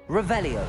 Revelio.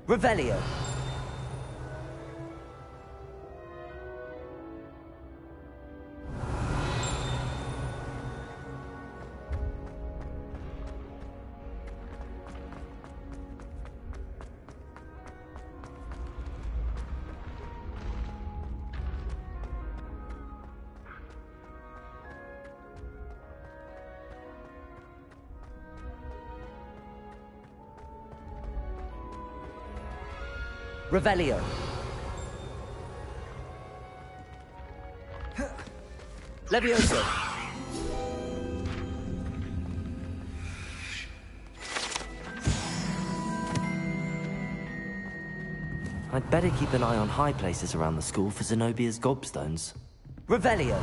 Revelio. Revelio. Levioso. I'd better keep an eye on high places around the school for Zenobia's gobstones. Revelio.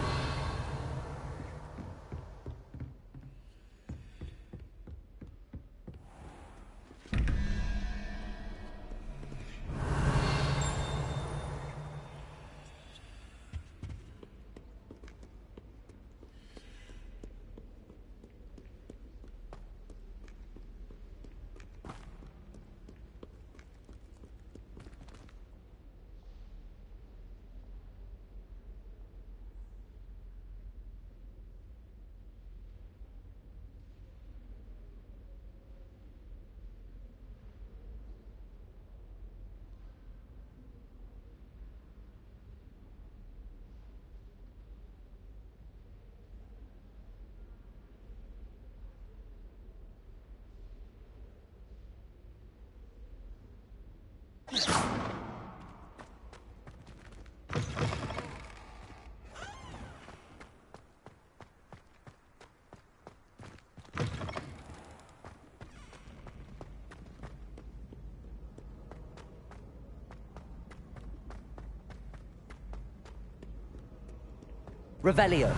Revelio.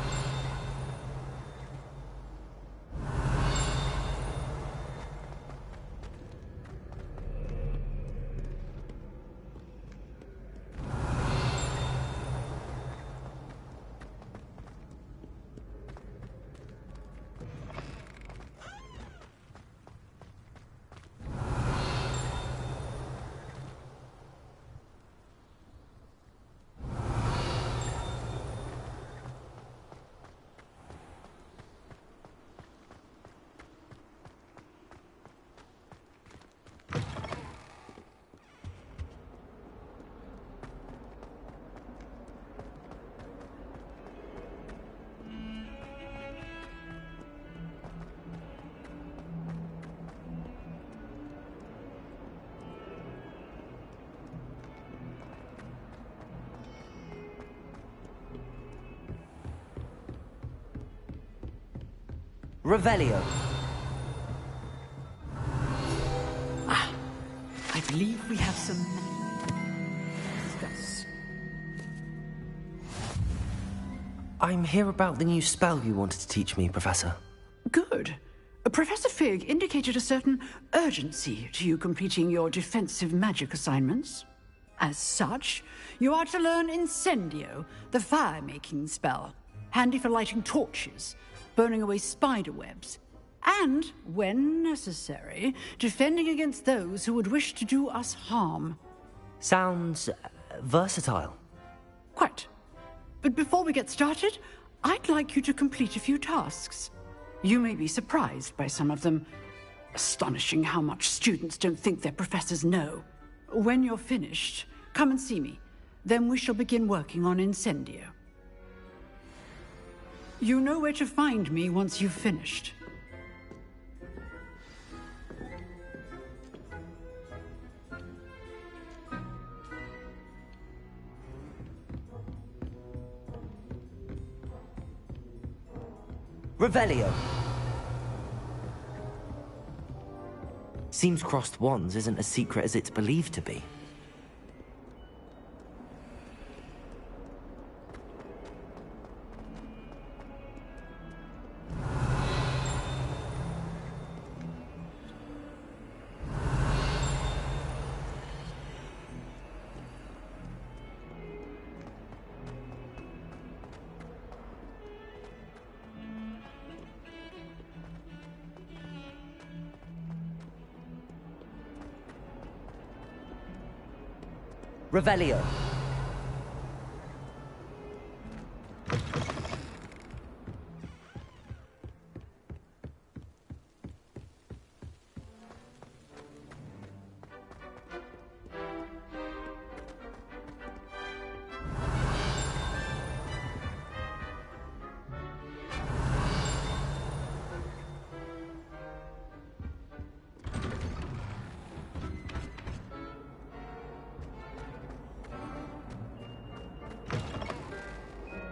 Revelio. I believe we have some discuss. I'm here about the new spell you wanted to teach me, Professor. Good. Professor Fig indicated a certain urgency to you completing your defensive magic assignments. As such, you are to learn Incendio, the fire-making spell, handy for lighting torches, burning away spider webs, and, when necessary, defending against those who would wish to do us harm. Sounds versatile. Quite. But before we get started, I'd like you to complete a few tasks. You may be surprised by some of them. Astonishing how much students don't think their professors know. When you're finished, come and see me. Then we shall begin working on Incendio. You know where to find me once you've finished. Revelio. Seems crossed wands isn't as secret as it's believed to be. Revelio.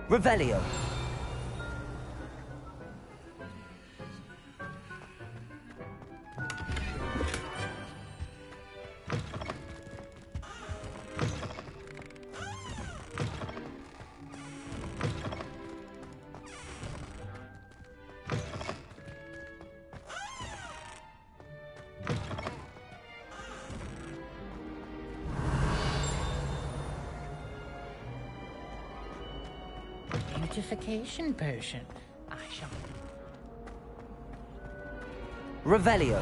Revelio. Beautification potion. I shall. Revelio.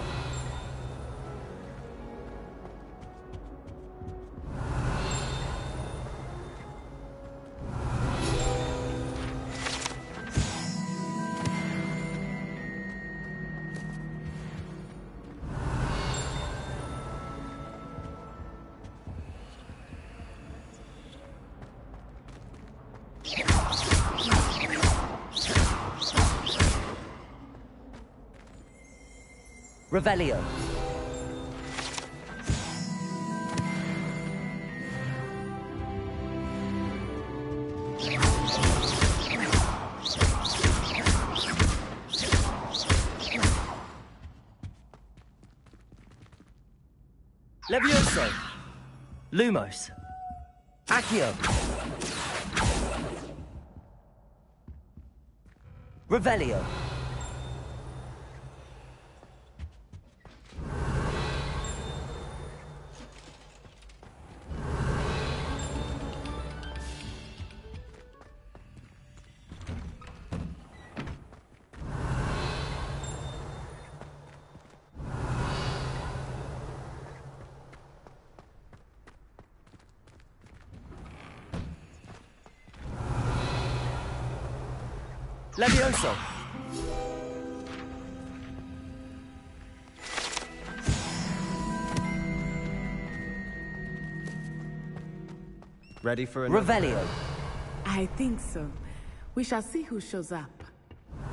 Revelio. Levioso! Lumos! Accio. Revelio. Levioso. Ready for another? Revelio. I think so. We shall see who shows up.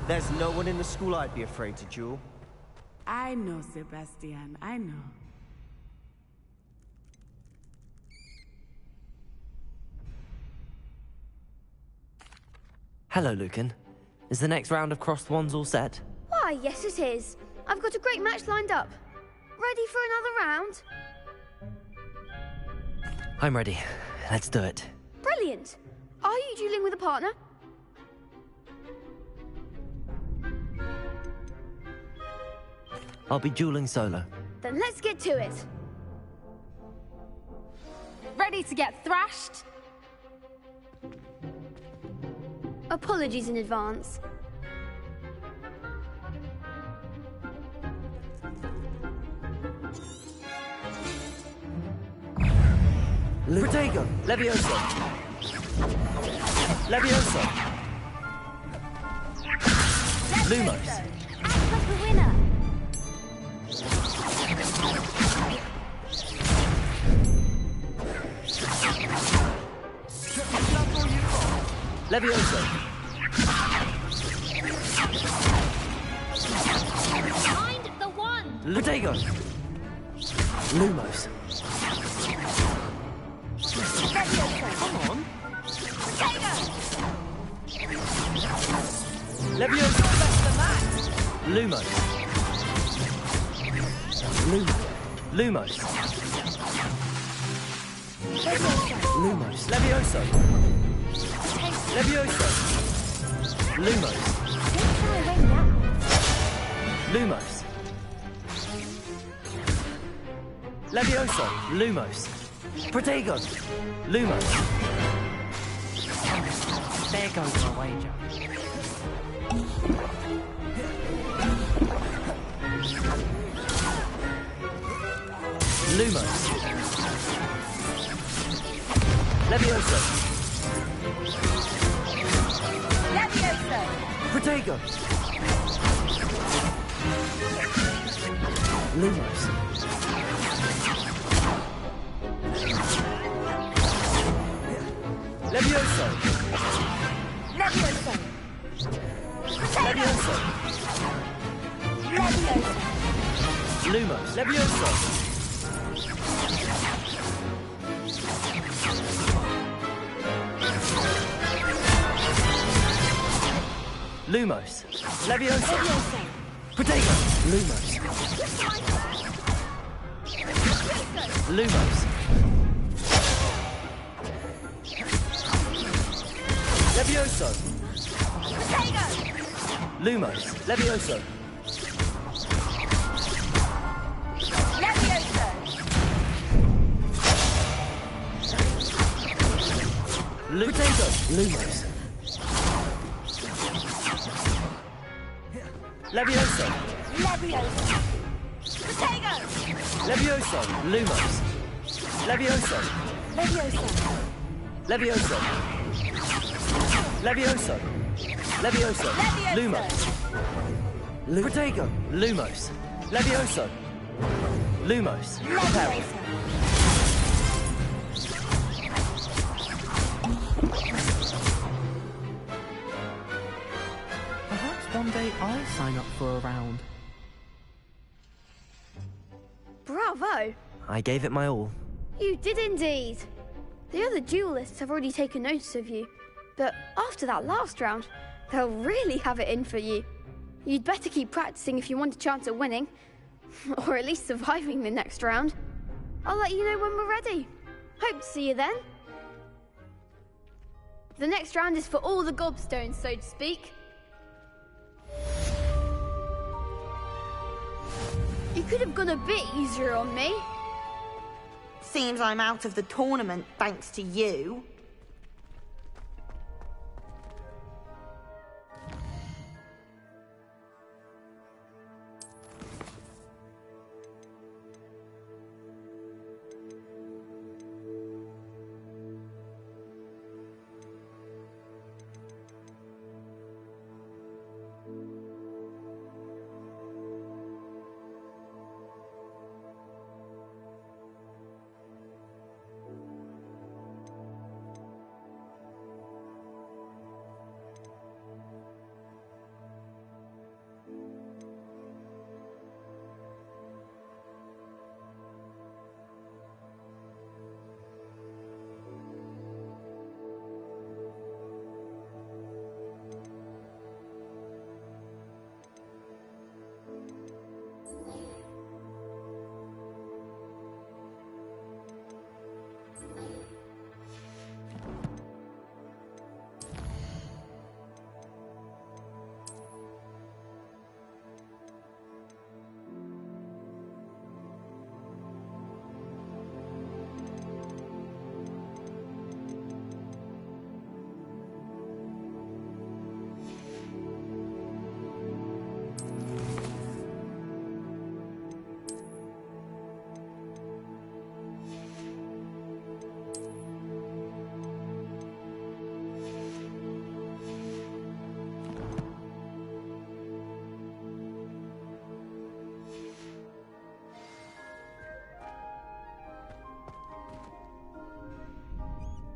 There's no one in the school I'd be afraid to duel. I know, Sebastian. I know. Hello, Lucan. Is the next round of crossed wands all set? Why, yes it is. I've got a great match lined up. Ready for another round? I'm ready. Let's do it. Brilliant. Are you dueling with a partner? I'll be dueling solo. Then let's get to it. Ready to get thrashed? Apologies in advance. Protego. Levioso. Levioso. Lumos. Act like the winner. Levioso. Find the one. Protego. Lumos. Come on. Levioso. Lumos. Lumos. Lumos. Levioso. Levioso. Lumos. Lumos. Levioso. Lumos. Protego. Lumos. There goes my wager. Lumos. Levioso. Protego. Lumos. Levioso. Levioso. Lumos. Levioso. Lumos. Levioso. Protego. Lumos. Lumos. Levioso. Lumos. Levioso. Protego. Lumos. Levioso. Levioso. Lumos. Levioso. Levioso. Levioso. Levioso. Lumos. Protego. Lumos. Levioso. Lumos. Parry. Perhaps one day I'll sign up for a round. Bravo. I gave it my all. You did indeed. The other duelists have already taken notice of you, but after that last round, they'll really have it in for you. You'd better keep practicing if you want a chance at winning, or at least surviving the next round. I'll let you know when we're ready. Hope to see you then. The next round is for all the gobstones, so to speak. You could have gone a bit easier on me. Seems I'm out of the tournament thanks to you.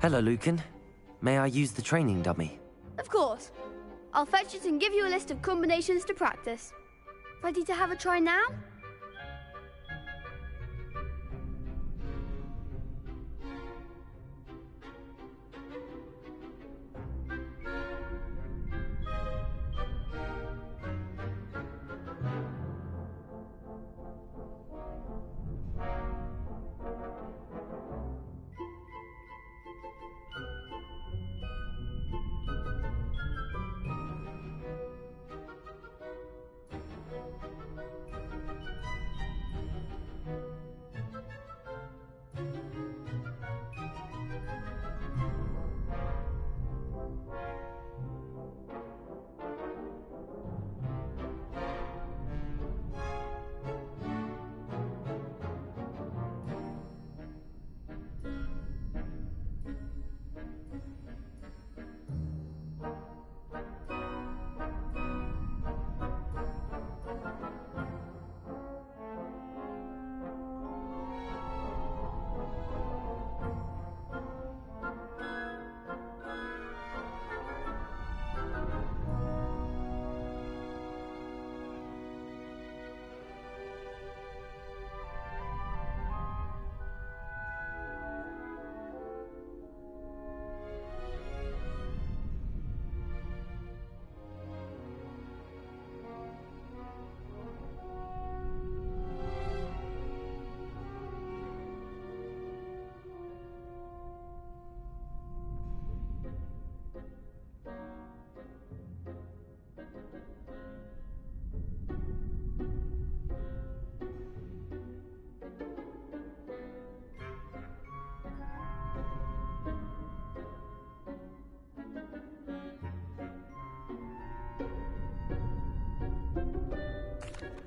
Hello, Lucan. May I use the training dummy? Of course. I'll fetch it and give you a list of combinations to practice. Ready to have a try now?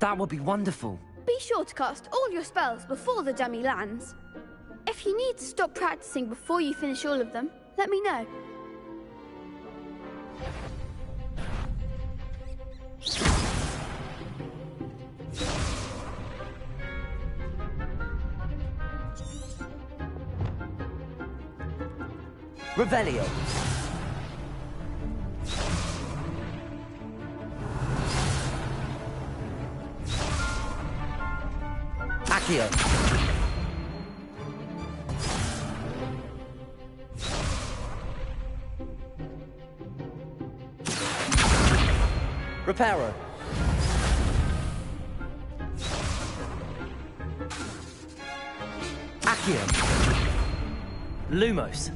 That would be wonderful. Be sure to cast all your spells before the dummy lands. If you need to stop practicing before you finish all of them, let me know. Revelio. Accio. Reparo. Accio. Lumos.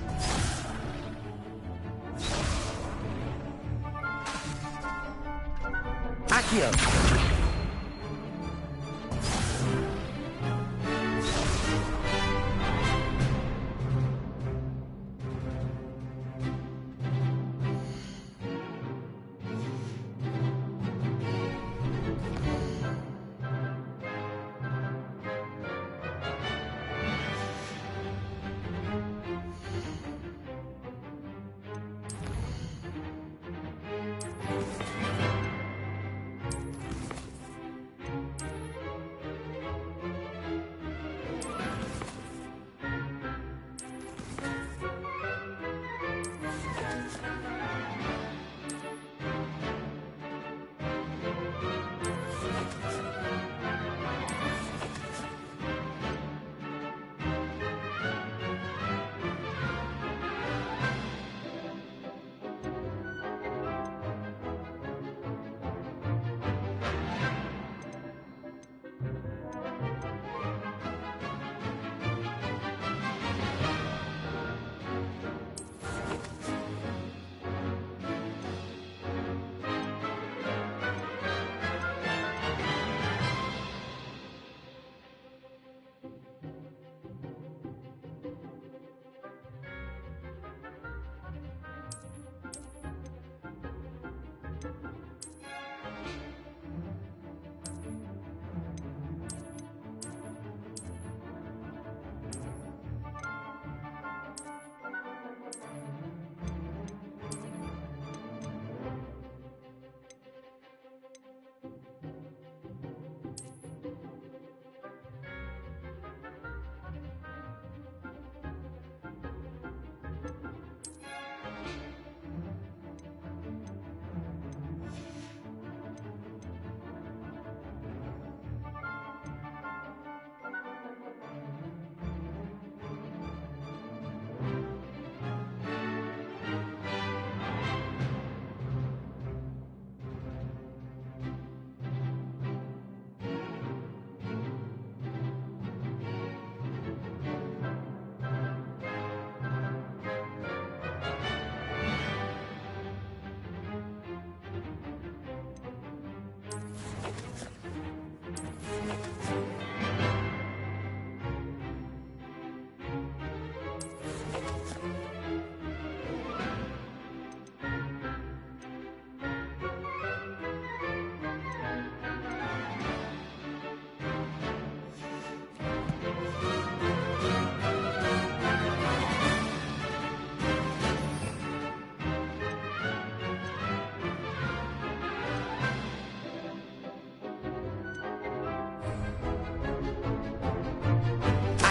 Accio.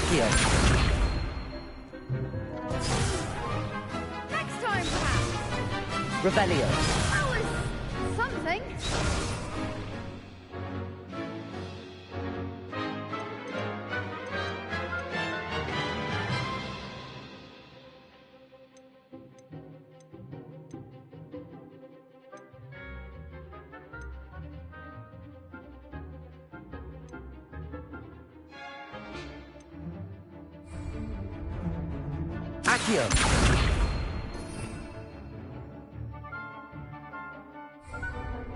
Accio. Next time, perhaps. Revelio. That was something. Accio.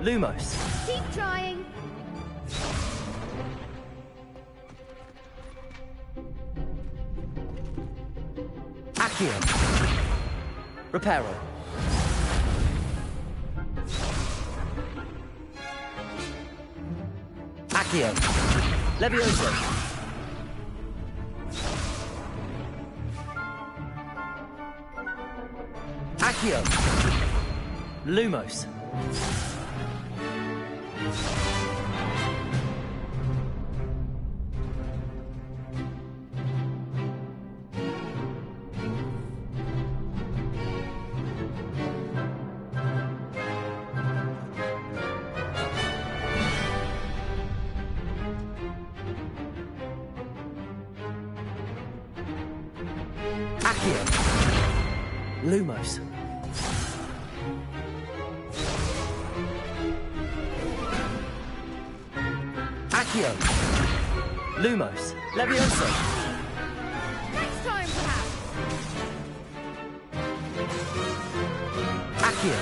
Lumos. Keep trying. Accio. Reparo. Accio. Levioso. Accio. Lumos. Accio. Lumos. Accio. Lumos. Levioso. Next time, perhaps. Accio.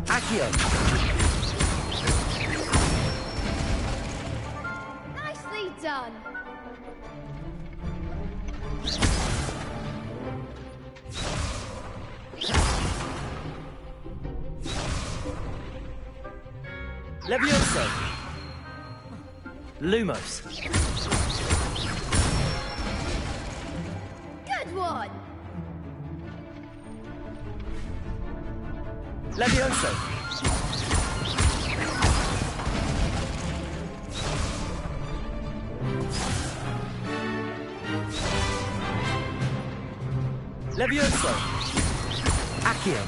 Accio. Nicely done. Levioso. Lumos. Good one. Levioso. Levioso. Accio.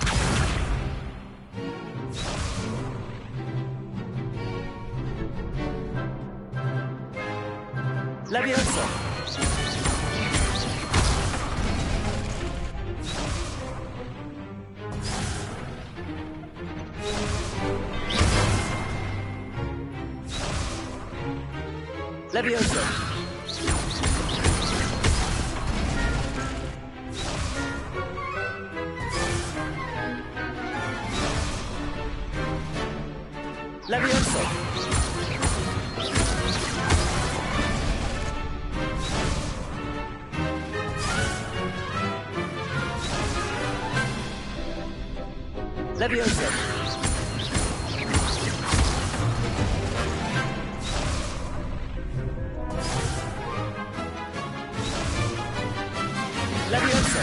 Levioso. Levioso. Levioso. Levioso. Levioso.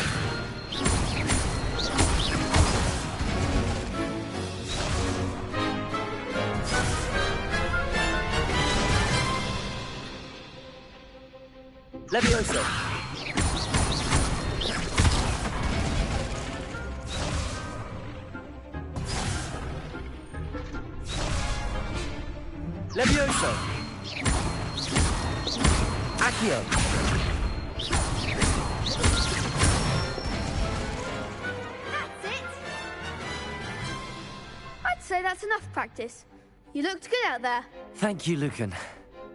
Levioso. Levioso. Accio. That's it. I'd say that's enough practice. You looked good out there. Thank you, Lucan.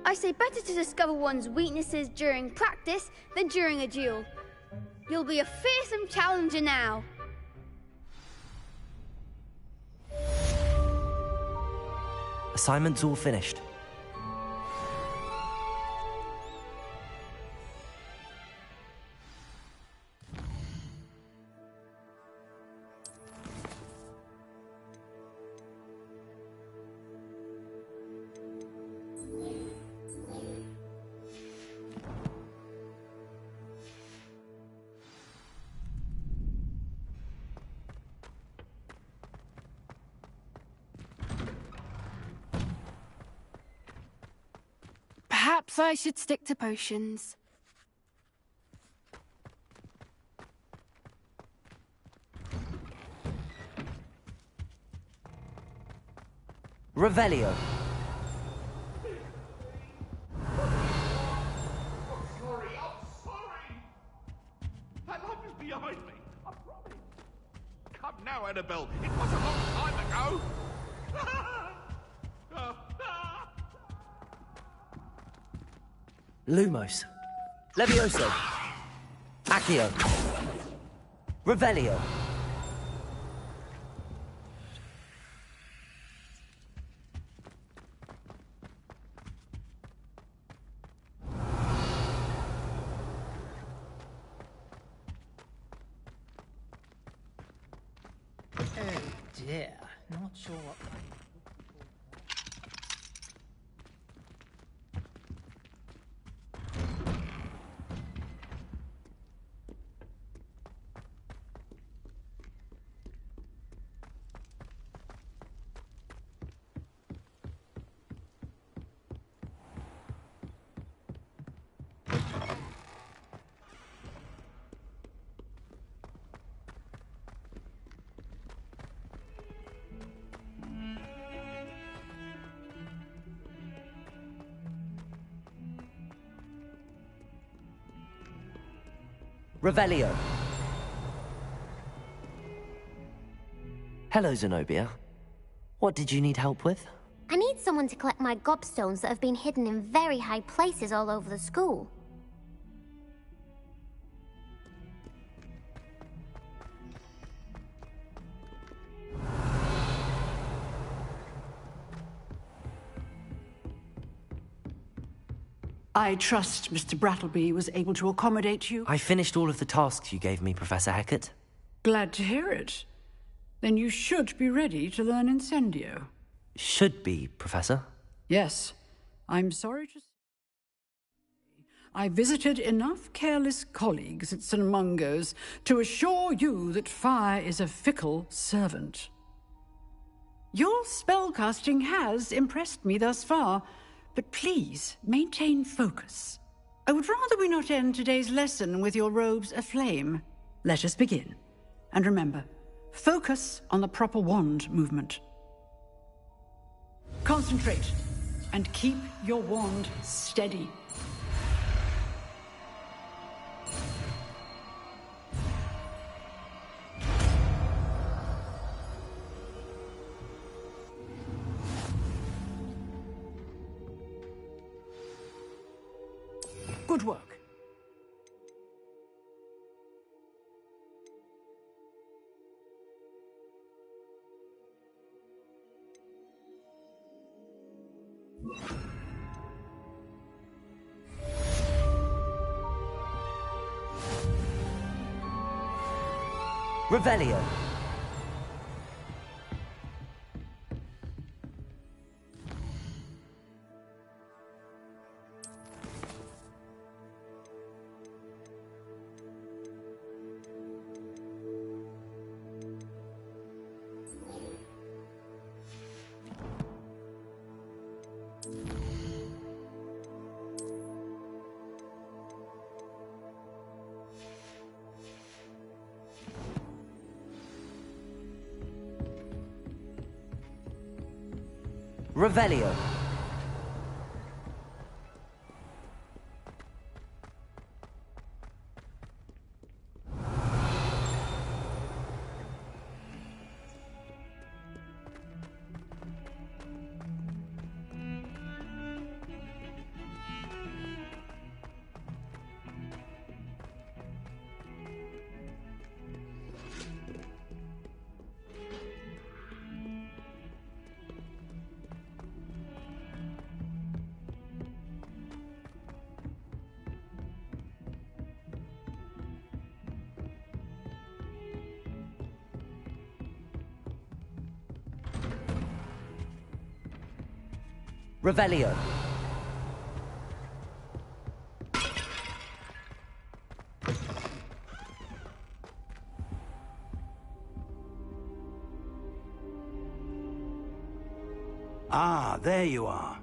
I say better to discover one's weaknesses during practice than during a duel. You'll be a fearsome challenger now. Assignment's all finished. Perhaps I should stick to potions. Revelio. I'm sorry. That light was behind me. I promise. Come now, Annabelle. It was a long time ago. Lumos. Levioso. Accio. Revelio. Oh dear, not sure what kind. Revelio. Hello, Zenobia. What did you need help with? I need someone to collect my gobstones that have been hidden in very high places all over the school. I trust Mr. Brattleby was able to accommodate you. I finished all of the tasks you gave me, Professor Hecat. Glad to hear it. Then you should be ready to learn Incendio. Should be, Professor. Yes. I'm sorry to say I visited enough careless colleagues at St. Mungo's to assure you that fire is a fickle servant. Your spellcasting has impressed me thus far, but please maintain focus. I would rather we not end today's lesson with your robes aflame. Let us begin. And remember, focus on the proper wand movement. Concentrate, and keep your wand steady. Good work. Revelio. Revelio. Revelio. Ah, there you are.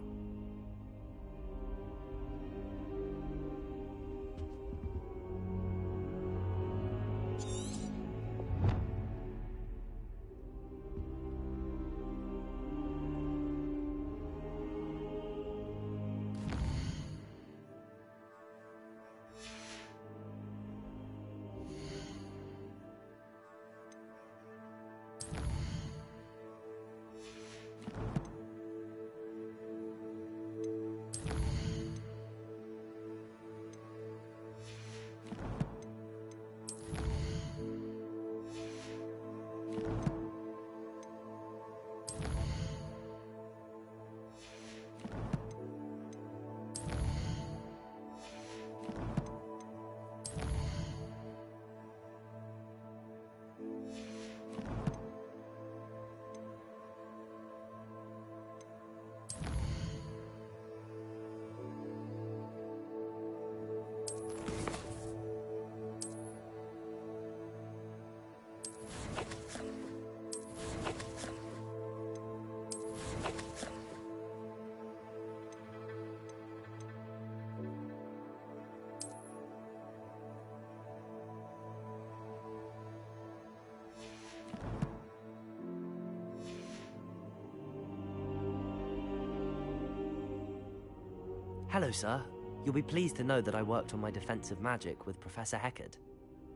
Hello, sir. You'll be pleased to know that I worked on my defensive magic with Professor Hecat.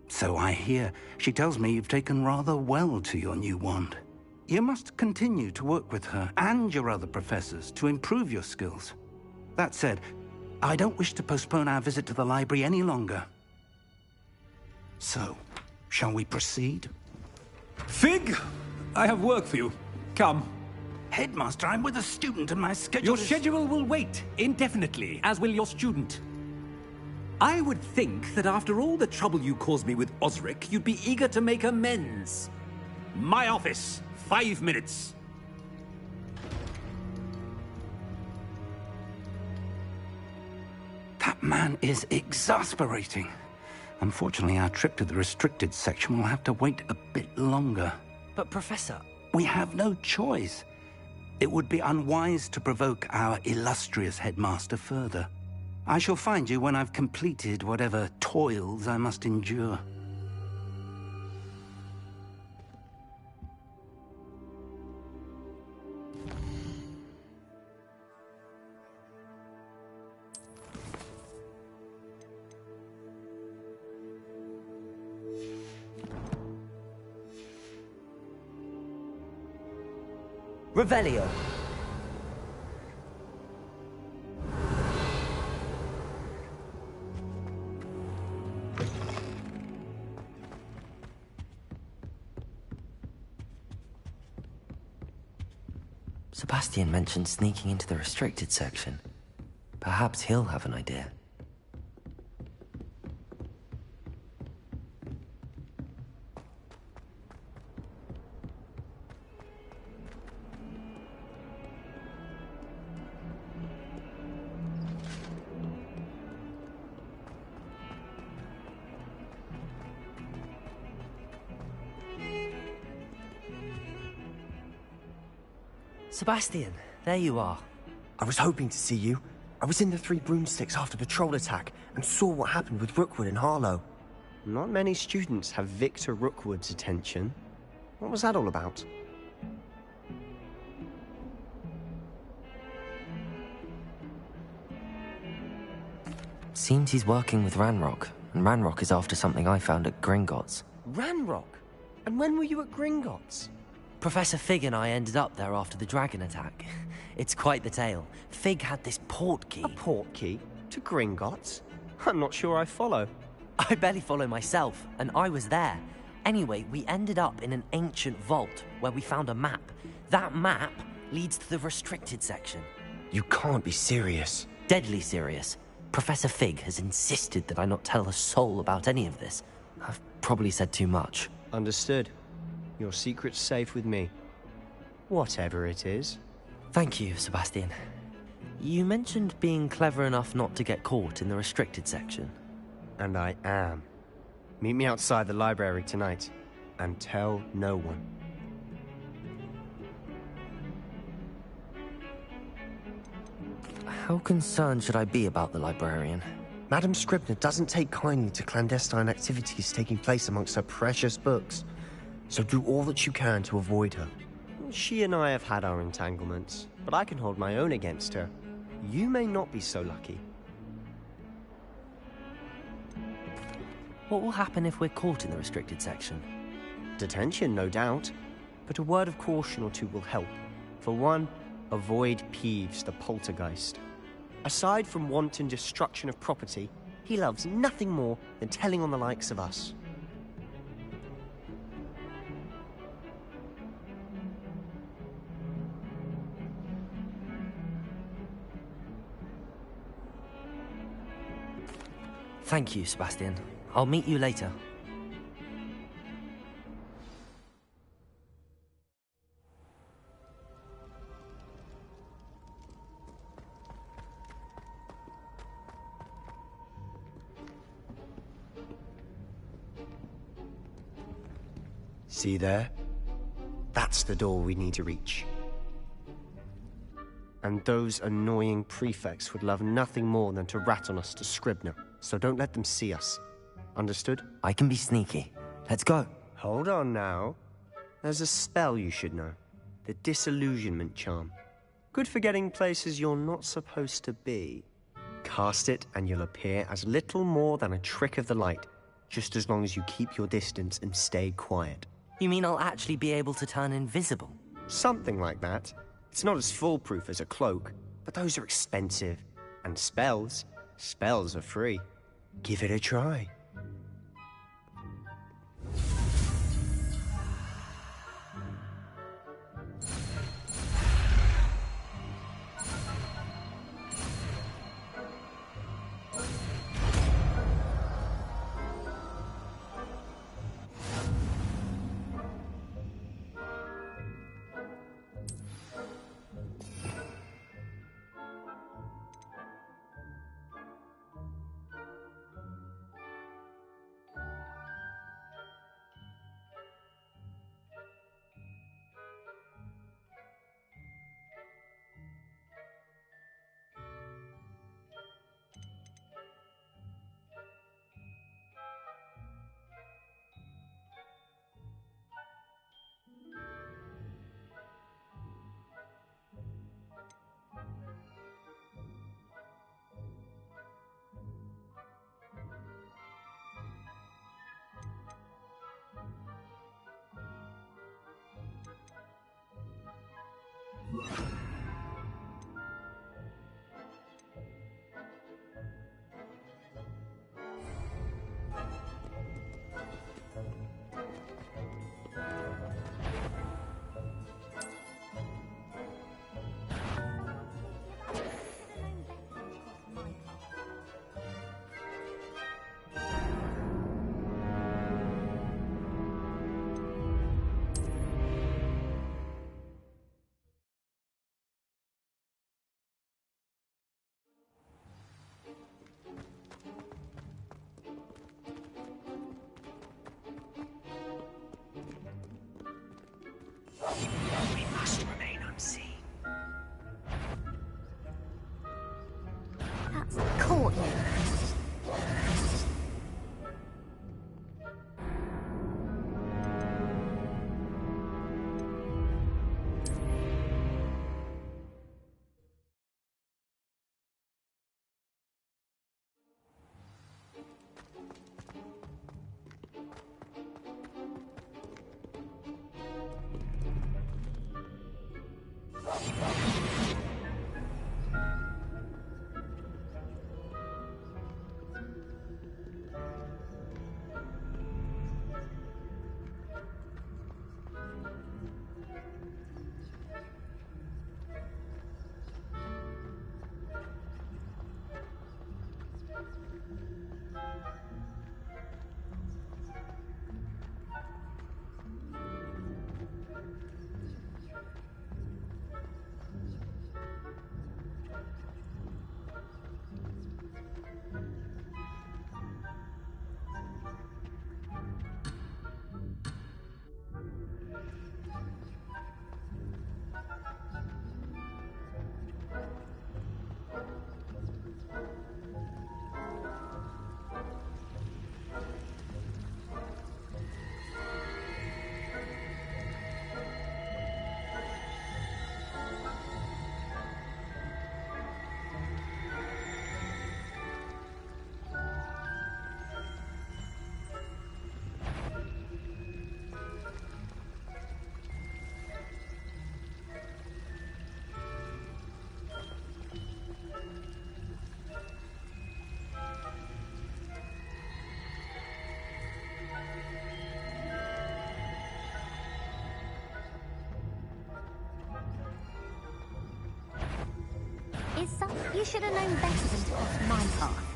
So I hear. She tells me you've taken rather well to your new wand. You must continue to work with her and your other professors to improve your skills. That said, I don't wish to postpone our visit to the library any longer. So, shall we proceed? Fig! I have work for you. Come. Headmaster, I'm with a student and my schedule Your schedule will wait indefinitely, as will your student. I would think that after all the trouble you caused me with Osric, you'd be eager to make amends. My office, 5 minutes. That man is exasperating. Unfortunately, our trip to the restricted section will have to wait a bit longer. But Professor... We have no choice. It would be unwise to provoke our illustrious headmaster further. I shall find you when I've completed whatever toils I must endure. Revelio. Sebastian mentioned sneaking into the restricted section. Perhaps he'll have an idea. Sebastian, there you are. I was hoping to see you. I was in the Three Broomsticks after patrol attack and saw what happened with Rookwood and Harlow. Not many students have Victor Rookwood's attention. What was that all about? Seems he's working with Ranrock, and Ranrock is after something I found at Gringotts. Ranrock? And when were you at Gringotts? Professor Fig and I ended up there after the dragon attack. It's quite the tale. Fig had this port key. A port key? To Gringotts? I'm not sure I follow. I barely follow myself, and I was there. Anyway, we ended up in an ancient vault where we found a map. That map leads to the restricted section. You can't be serious. Deadly serious. Professor Fig has insisted that I not tell a soul about any of this. I've probably said too much. Understood. Your secret's safe with me. Whatever it is. Thank you, Sebastian. You mentioned being clever enough not to get caught in the restricted section. And I am. Meet me outside the library tonight, and tell no one. How concerned should I be about the librarian? Madam Scribner doesn't take kindly to clandestine activities taking place amongst her precious books. So do all that you can to avoid her. She and I have had our entanglements, but I can hold my own against her. You may not be so lucky. What will happen if we're caught in the restricted section? Detention, no doubt. But a word of caution or two will help. For one, avoid Peeves, the poltergeist. Aside from wanton destruction of property, he loves nothing more than telling on the likes of us. Thank you, Sebastian. I'll meet you later. See there? That's the door we need to reach. And those annoying prefects would love nothing more than to rat on us to Scribner, so don't let them see us. Understood? I can be sneaky. Let's go. Hold on now. There's a spell you should know. The Disillusionment Charm. Good for getting places you're not supposed to be. Cast it and you'll appear as little more than a trick of the light. just as long as you keep your distance and stay quiet. You mean I'll actually be able to turn invisible? Something like that. It's not as foolproof as a cloak, but those are expensive. And spells are free. Give it a try. We must remain unseen. That's the courtyard. Issa, you should have known better than to cross my path.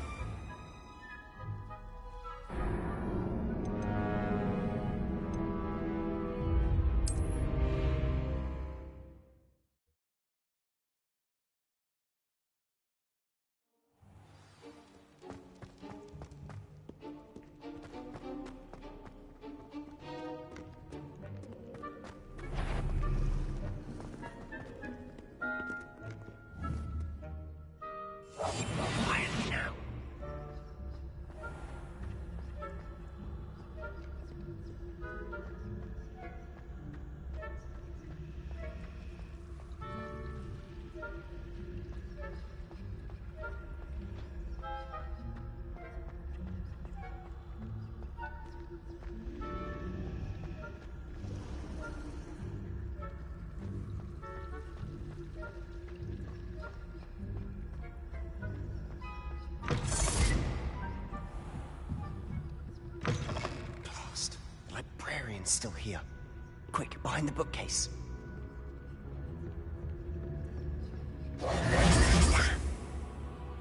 Quietly now. It's still here. Quick, behind the bookcase.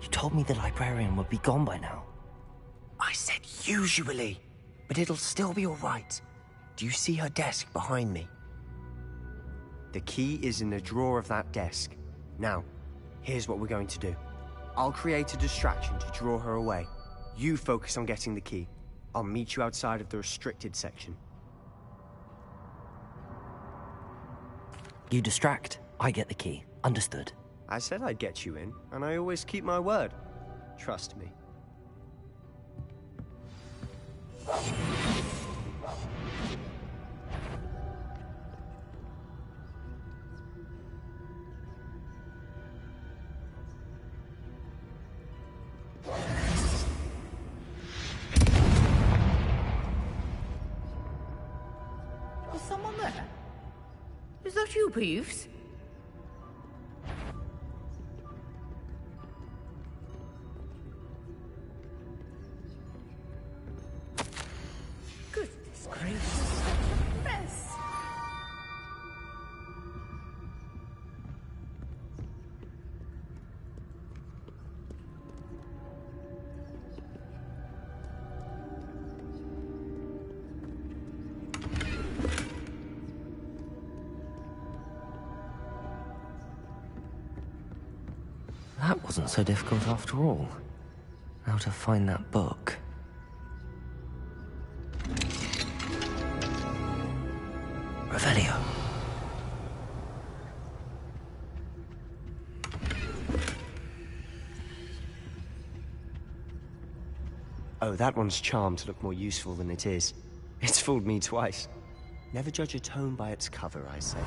You told me the librarian would be gone by now. I said usually, but it'll still be all right. Do you see her desk behind me? The key is in the drawer of that desk. Now, here's what we're going to do. I'll create a distraction to draw her away. You focus on getting the key. I'll meet you outside of the restricted section. You distract, I get the key. Understood. I said I'd get you in, and I always keep my word. Trust me. Is someone there? Is that you, Peeves? Goodness gracious. Mess. That wasn't so difficult after all. How to find that book. Revelio. Oh, that one's charmed to look more useful than it is. It's fooled me twice. Never judge a tome by its cover, I say.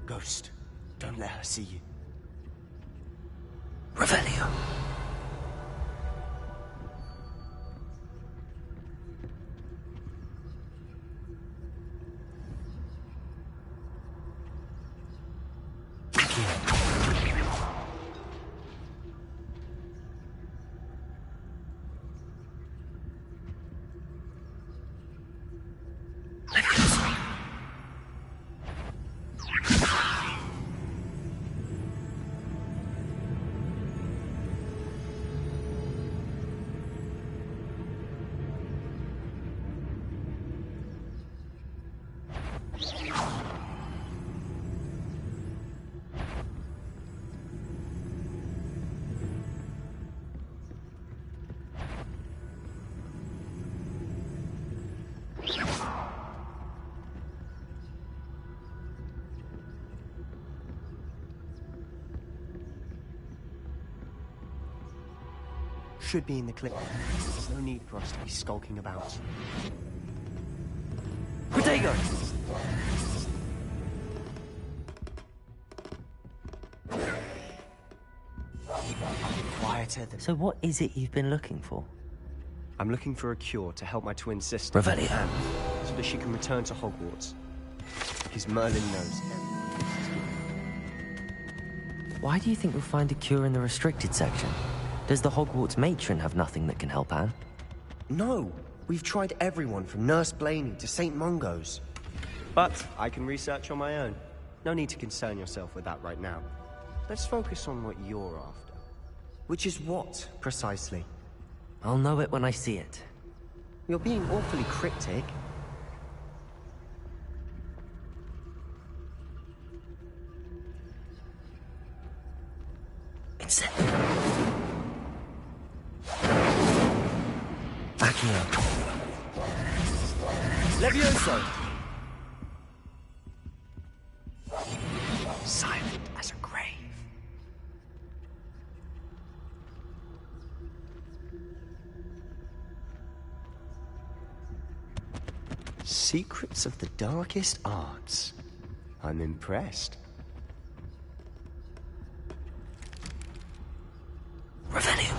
Ghost, don't let her see you. Revelio. Should be in the clip. There's no need for us to be skulking about. Protego! Quieter than... So what is it you've been looking for? I'm looking for a cure to help my twin sister, Revelio, Anne, so that she can return to Hogwarts. Because Merlin knows. Why do you think you'll find a cure in the restricted section? Does the Hogwarts matron have nothing that can help Anne? No! We've tried everyone from Nurse Blaney to St. Mungo's. But I can research on my own. No need to concern yourself with that right now. Let's focus on what you're after. Which is what, precisely? I'll know it when I see it. You're being awfully cryptic. It's it. Accio. Levioso! Silent as a grave. Secrets of the darkest arts. I'm impressed. Revelio.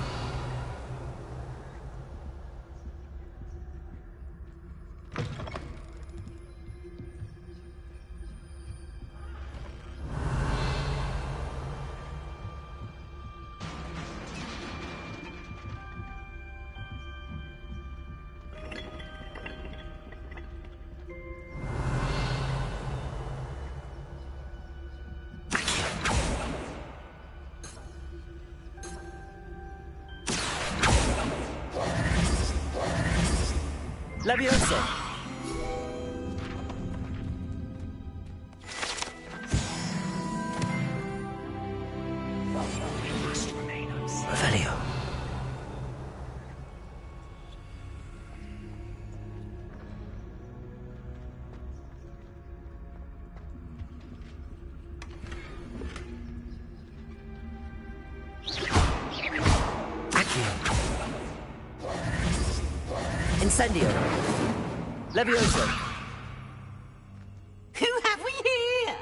Levioso! We must remain unseen. Revelio. Incendio! Levioso! Who have we here?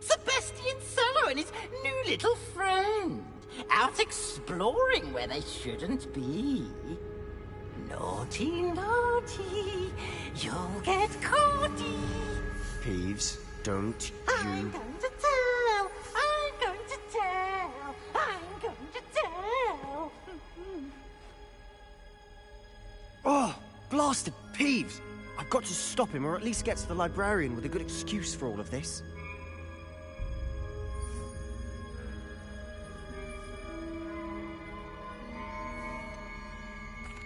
Sebastian Solo and his new little friend. Out exploring where they shouldn't be. Naughty, naughty. You'll get caughty. Peeves, don't I'm you... going to tell. I'm going to tell. I'm going to tell. Oh, blasted Peeves! I've got to stop him, or at least get to the librarian with a good excuse for all of this.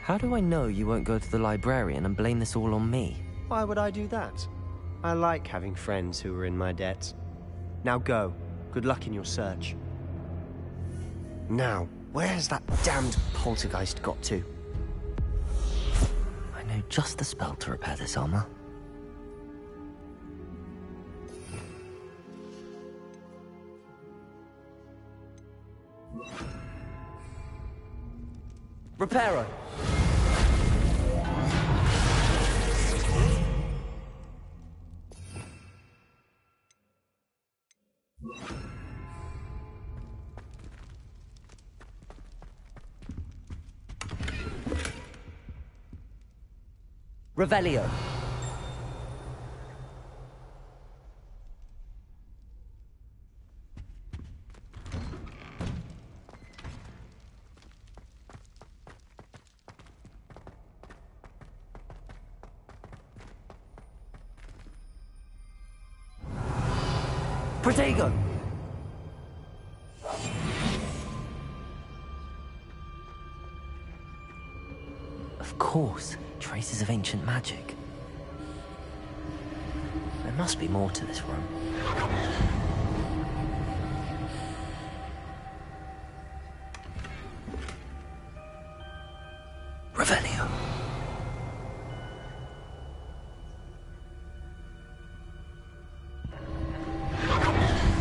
How do I know you won't go to the librarian and blame this all on me? Why would I do that? I like having friends who are in my debt. Now go. Good luck in your search. Now, where has that damned poltergeist got to? I know just the spell to repair this armor. Reparo! Revelio. Protego. Of course, traces of ancient magic. There must be more to this room. Revelio.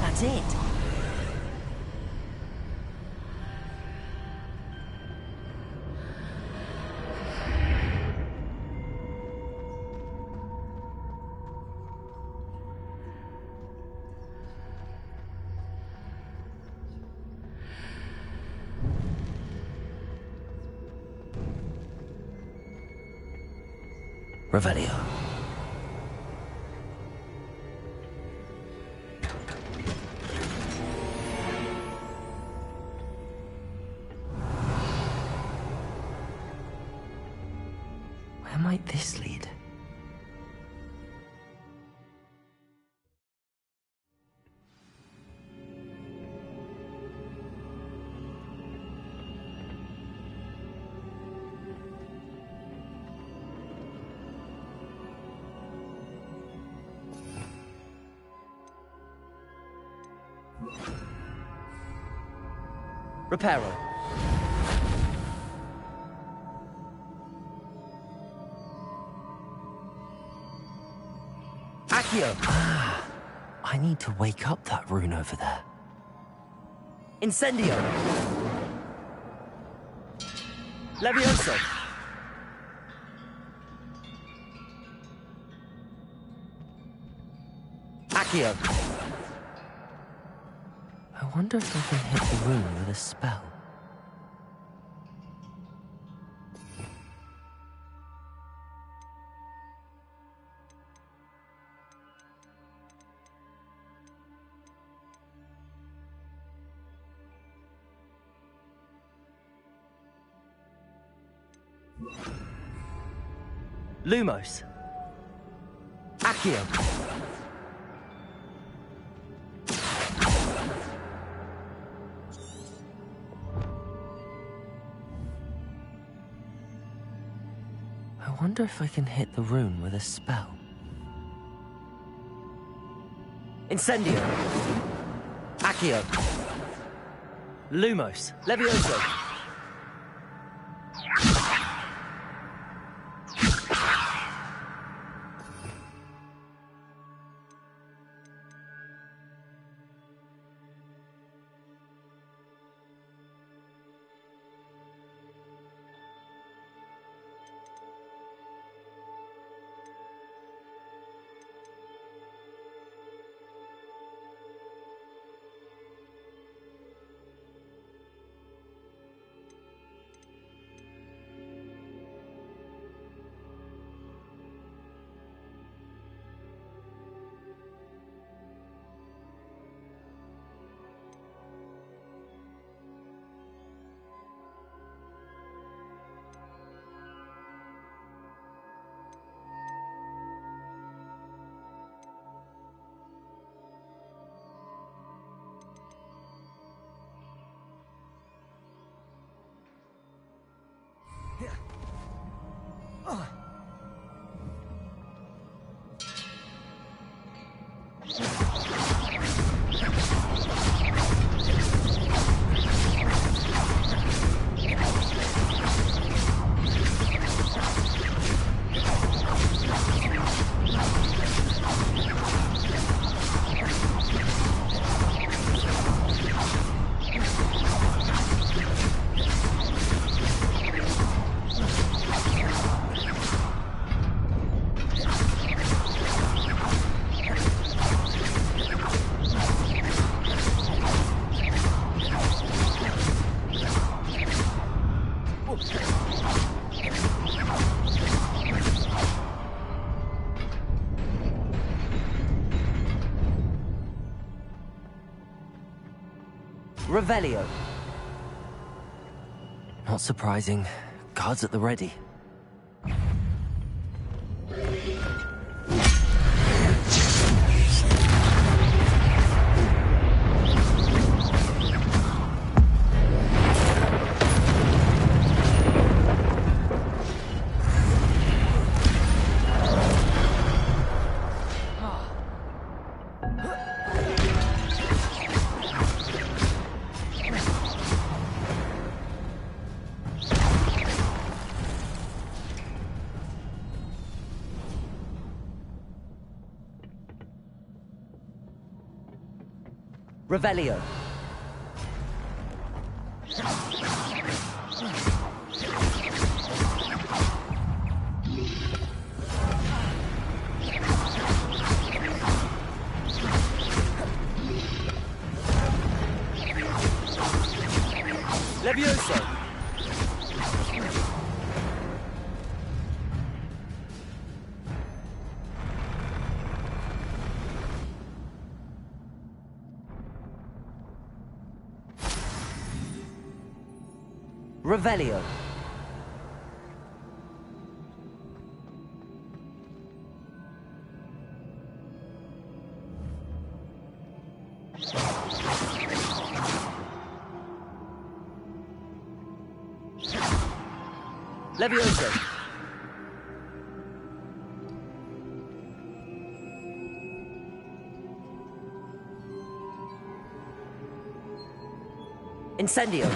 That's it. Revelio. Where might this lead? Reparo. Accio! I need to wake up that rune over there. Incendio! Levioso! Accio! I wonder if I can hit the room with a spell. Lumos. Accio. I wonder if I can hit the rune with a spell. Incendio. Accio. Lumos. Levioso. Revelio. Not surprising. Guards at the ready. Revelio. Levioso. Revelio. Levioso. Incendio.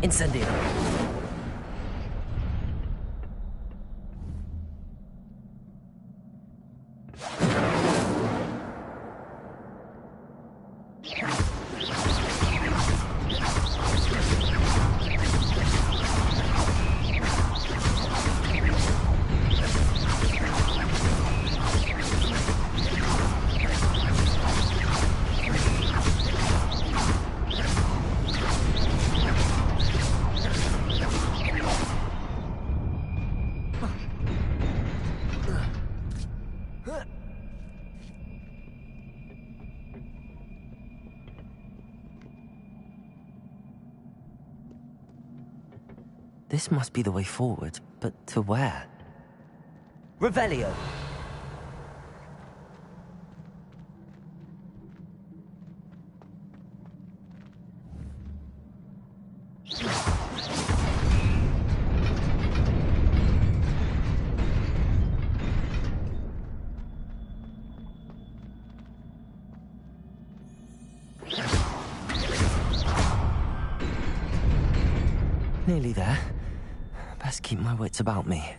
Incendio. This must be the way forward, but to where? Revelio! Nearly there. Best keep my wits about me.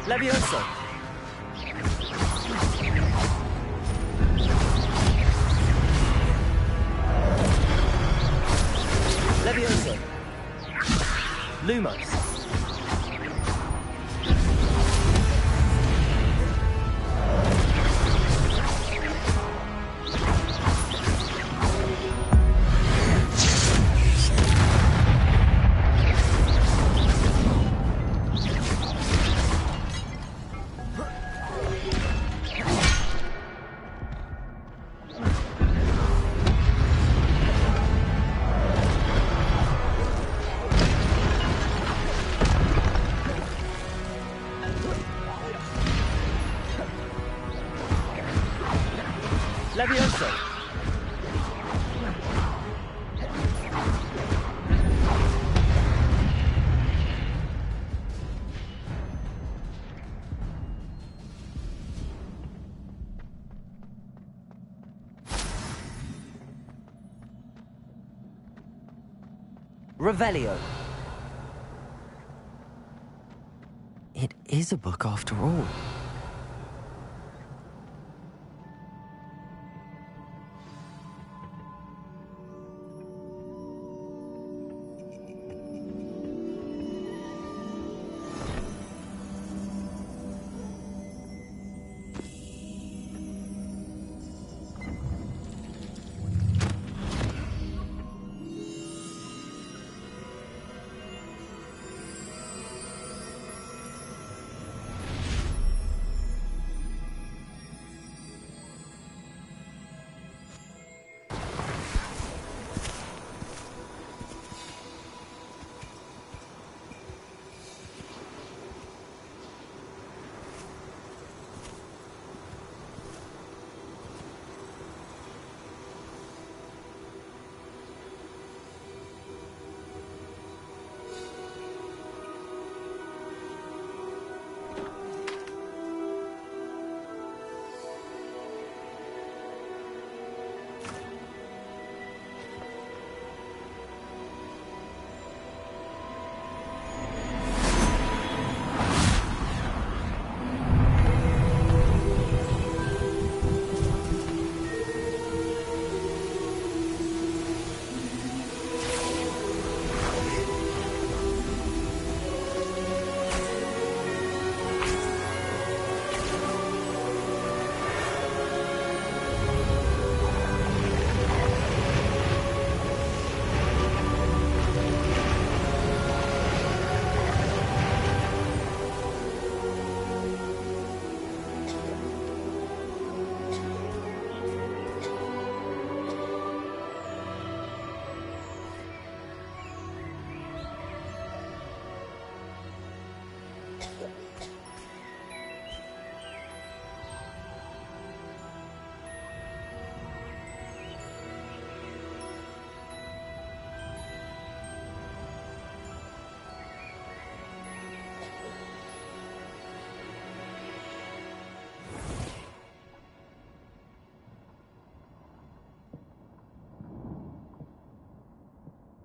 Levioso! Levioso! Lumos! Levioso! Revelio. It is a book after all.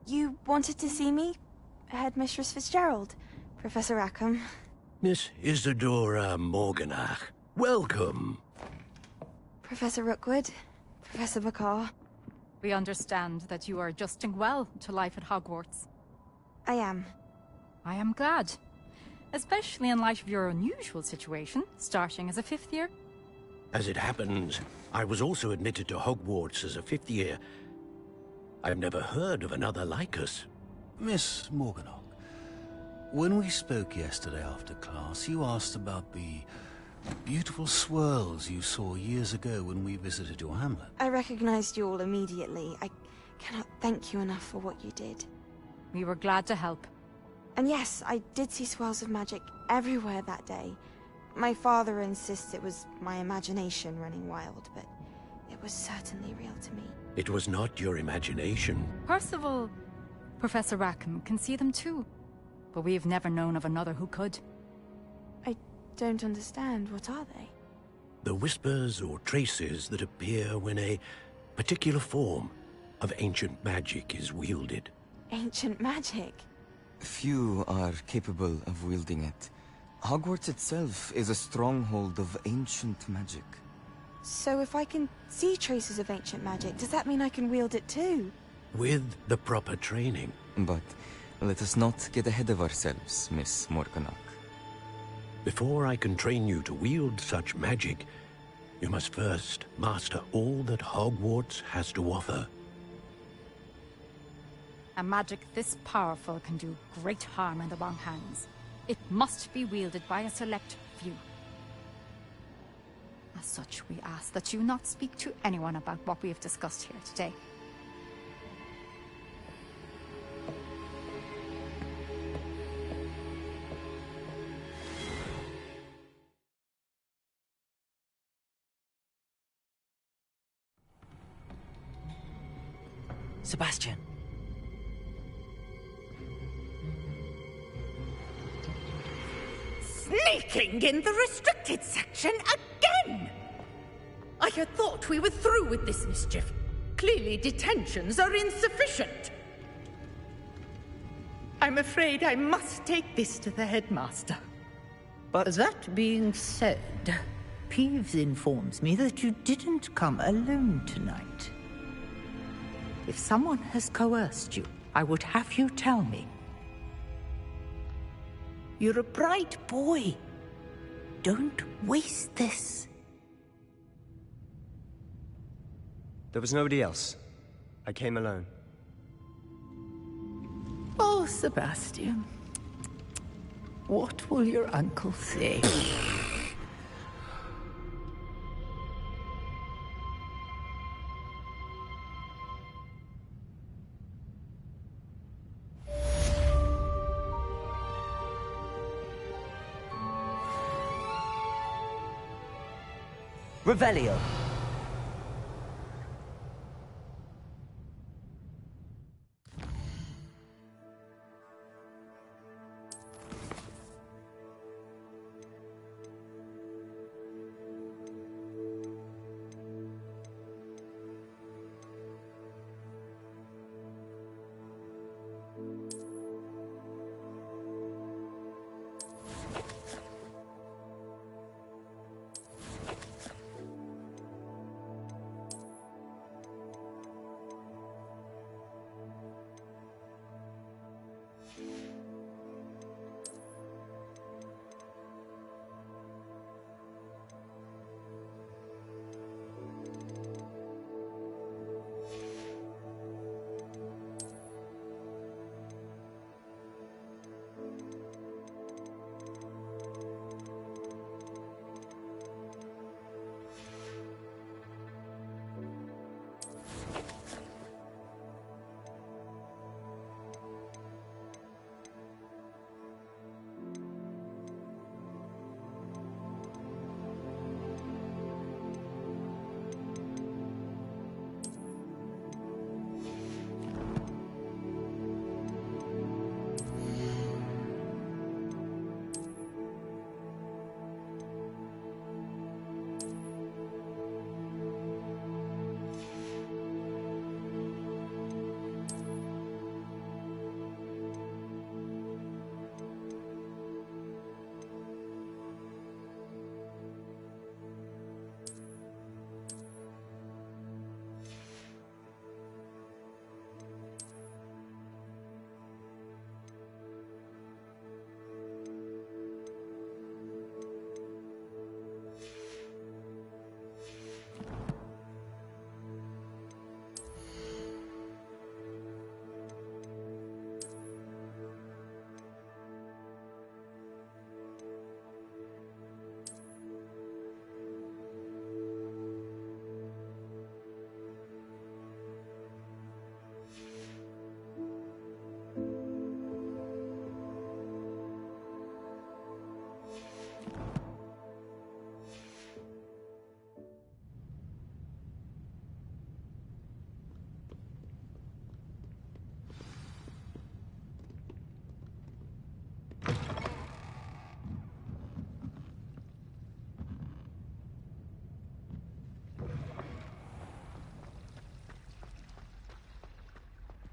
You wanted to see me? Headmistress Fitzgerald? Professor Rackham? Miss Isadora Morganach, welcome. Professor Rookwood? Professor Bakar? We understand that you are adjusting well to life at Hogwarts. I am. I am glad. Especially in light of your unusual situation, starting as a 5th year. As it happens, I was also admitted to Hogwarts as a 5th year. I've never heard of another like us. Miss Morganach, when we spoke yesterday after class, you asked about the beautiful swirls you saw years ago when we visited your hamlet. I recognized you all immediately. I cannot thank you enough for what you did. We were glad to help. And yes, I did see swirls of magic everywhere that day. My father insists it was my imagination running wild, but it was certainly real to me. It was not your imagination. Percival, Professor Rackham can see them too. But we have never known of another who could. I don't understand. What are they? The whispers or traces that appear when a particular form of ancient magic is wielded. Ancient magic? Few are capable of wielding it. Hogwarts itself is a stronghold of ancient magic. So if I can see traces of ancient magic, does that mean I can wield it too? With the proper training. But let us not get ahead of ourselves, Miss Morganach. Before I can train you to wield such magic, you must first master all that Hogwarts has to offer. A magic this powerful can do great harm in the wrong hands. It must be wielded by a select few. As such, we ask that you not speak to anyone about what we have discussed here today. Sebastian. Sneaking in the restricted section again! I had thought we were through with this mischief. Clearly detentions are insufficient. I'm afraid I must take this to the headmaster. But that being said, Peeves informs me that you didn't come alone tonight. If someone has coerced you, I would have you tell me. You're a bright boy. Don't waste this. There was nobody else. I came alone. Oh, Sebastian. What will your uncle say? Revelio.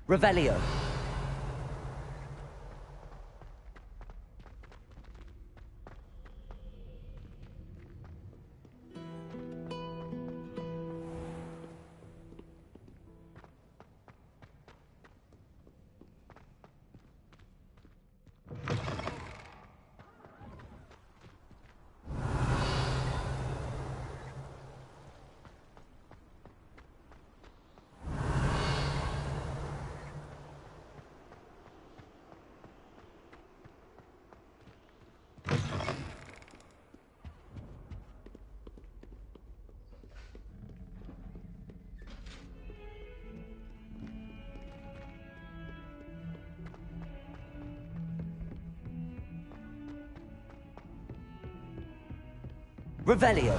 Revelio. Revelio.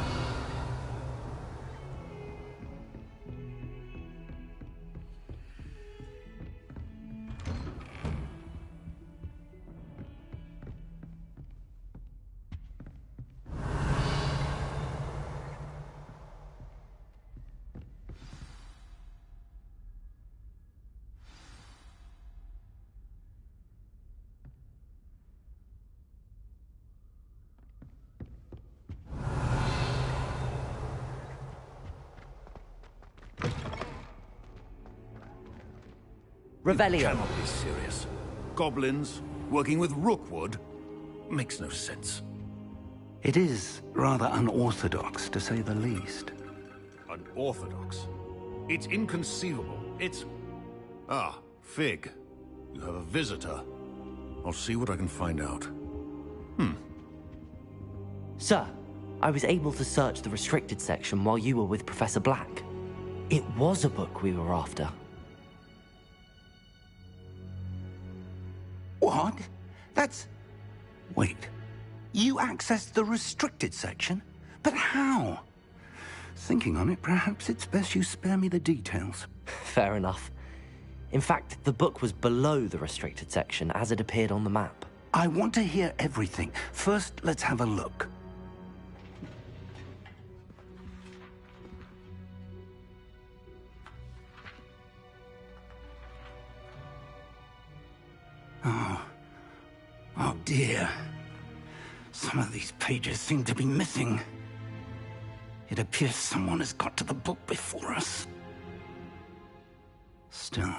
Revelio. You cannot be serious. Goblins working with Rookwood makes no sense. It is rather unorthodox, to say the least. Unorthodox? It's inconceivable. It's... Ah, Fig. You have a visitor. I'll see what I can find out. Sir, I was able to search the restricted section while you were with Professor Black. It was a book we were after. What? That's... Wait. You accessed the restricted section? But how? Thinking on it, perhaps it's best you spare me the details. Fair enough. In fact, the book was below the restricted section as it appeared on the map. I want to hear everything. First, let's have a look. Oh dear. Some of these pages seem to be missing. It appears someone has got to the book before us. Still,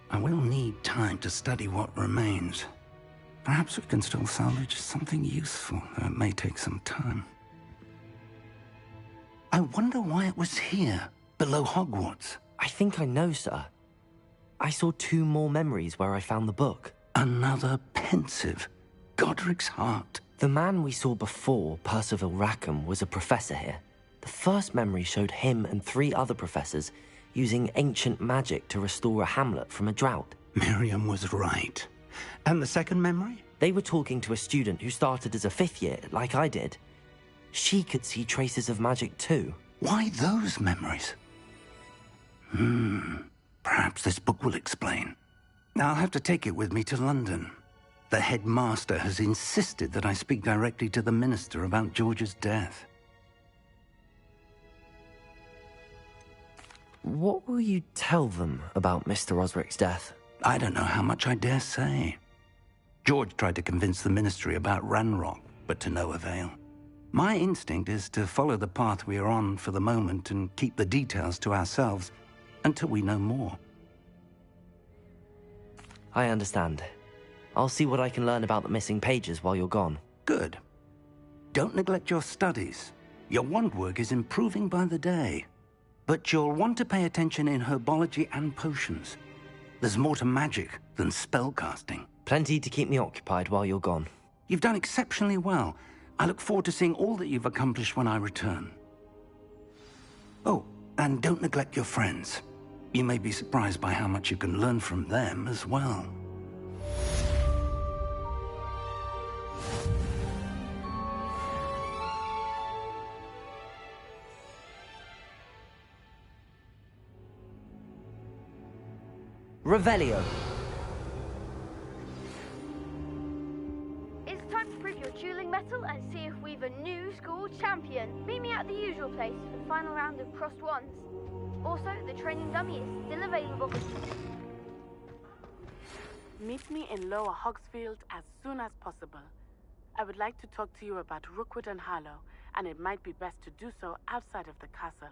I will need time to study what remains. Perhaps we can still salvage something useful, though it may take some time. I wonder why it was here, below Hogwarts. I think I know, sir. I saw 2 more memories where I found the book. Another pensive. Godric's heart. The man we saw before, Percival Rackham, was a professor here. The first memory showed him and 3 other professors using ancient magic to restore a hamlet from a drought. Miriam was right. And the second memory? They were talking to a student who started as a 5th year, like I did. She could see traces of magic too. Why those memories? Perhaps this book will explain. I'll have to take it with me to London. The headmaster has insisted that I speak directly to the minister about George's death. What will you tell them about Mr. Osric's death? I don't know how much I dare say. George tried to convince the ministry about Ranrock, but to no avail. My instinct is to follow the path we are on for the moment and keep the details to ourselves until we know more. I understand. I'll see what I can learn about the missing pages while you're gone. Good. Don't neglect your studies. Your wand work is improving by the day. But you'll want to pay attention in herbology and potions. There's more to magic than spellcasting. Plenty to keep me occupied while you're gone. You've done exceptionally well. I look forward to seeing all that you've accomplished when I return. Oh, and don't neglect your friends. You may be surprised by how much you can learn from them as well. Revelio. It's time to prove your dueling mettle and see if we've a new school champion. Meet me at the usual place for the final round of crossed wands. Also, the training dummy is still available. Meet me in Lower Hogsfield as soon as possible. I would like to talk to you about Rookwood and Harlow, and it might be best to do so outside of the castle.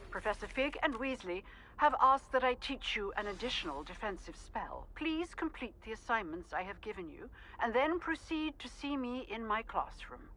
Professor Fig and Weasley have asked that I teach you an additional defensive spell. Please complete the assignments I have given you, and then proceed to see me in my classroom.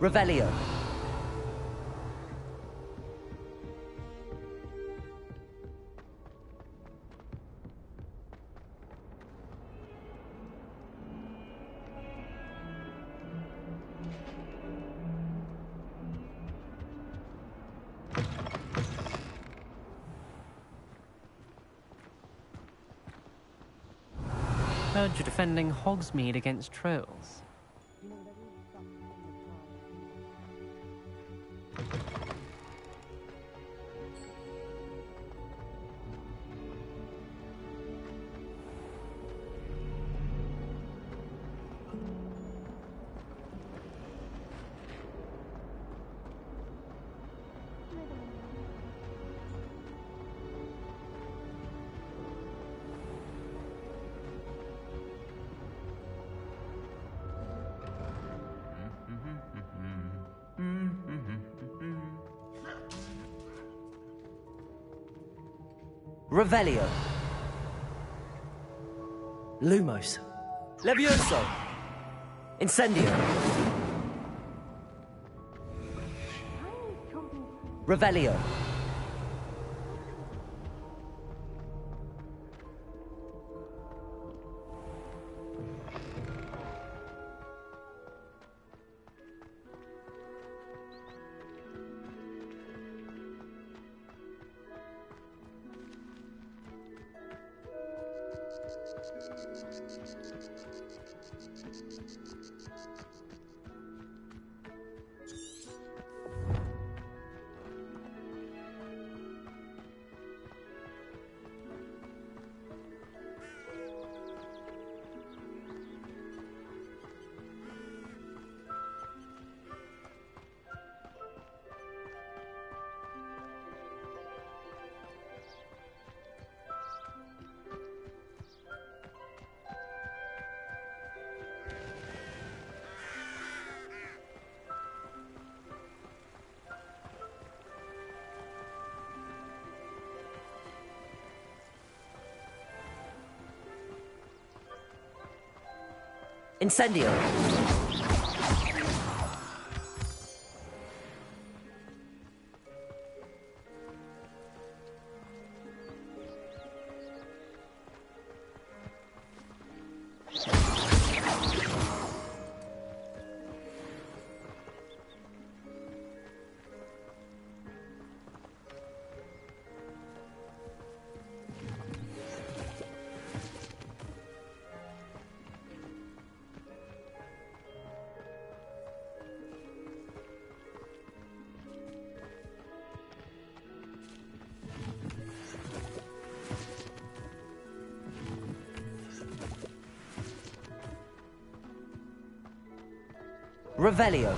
Revelio. Heard you're defending Hogsmeade against trolls. Revelio. Lumos. Levioso. Incendio. Revelio. Incendio! Revelio.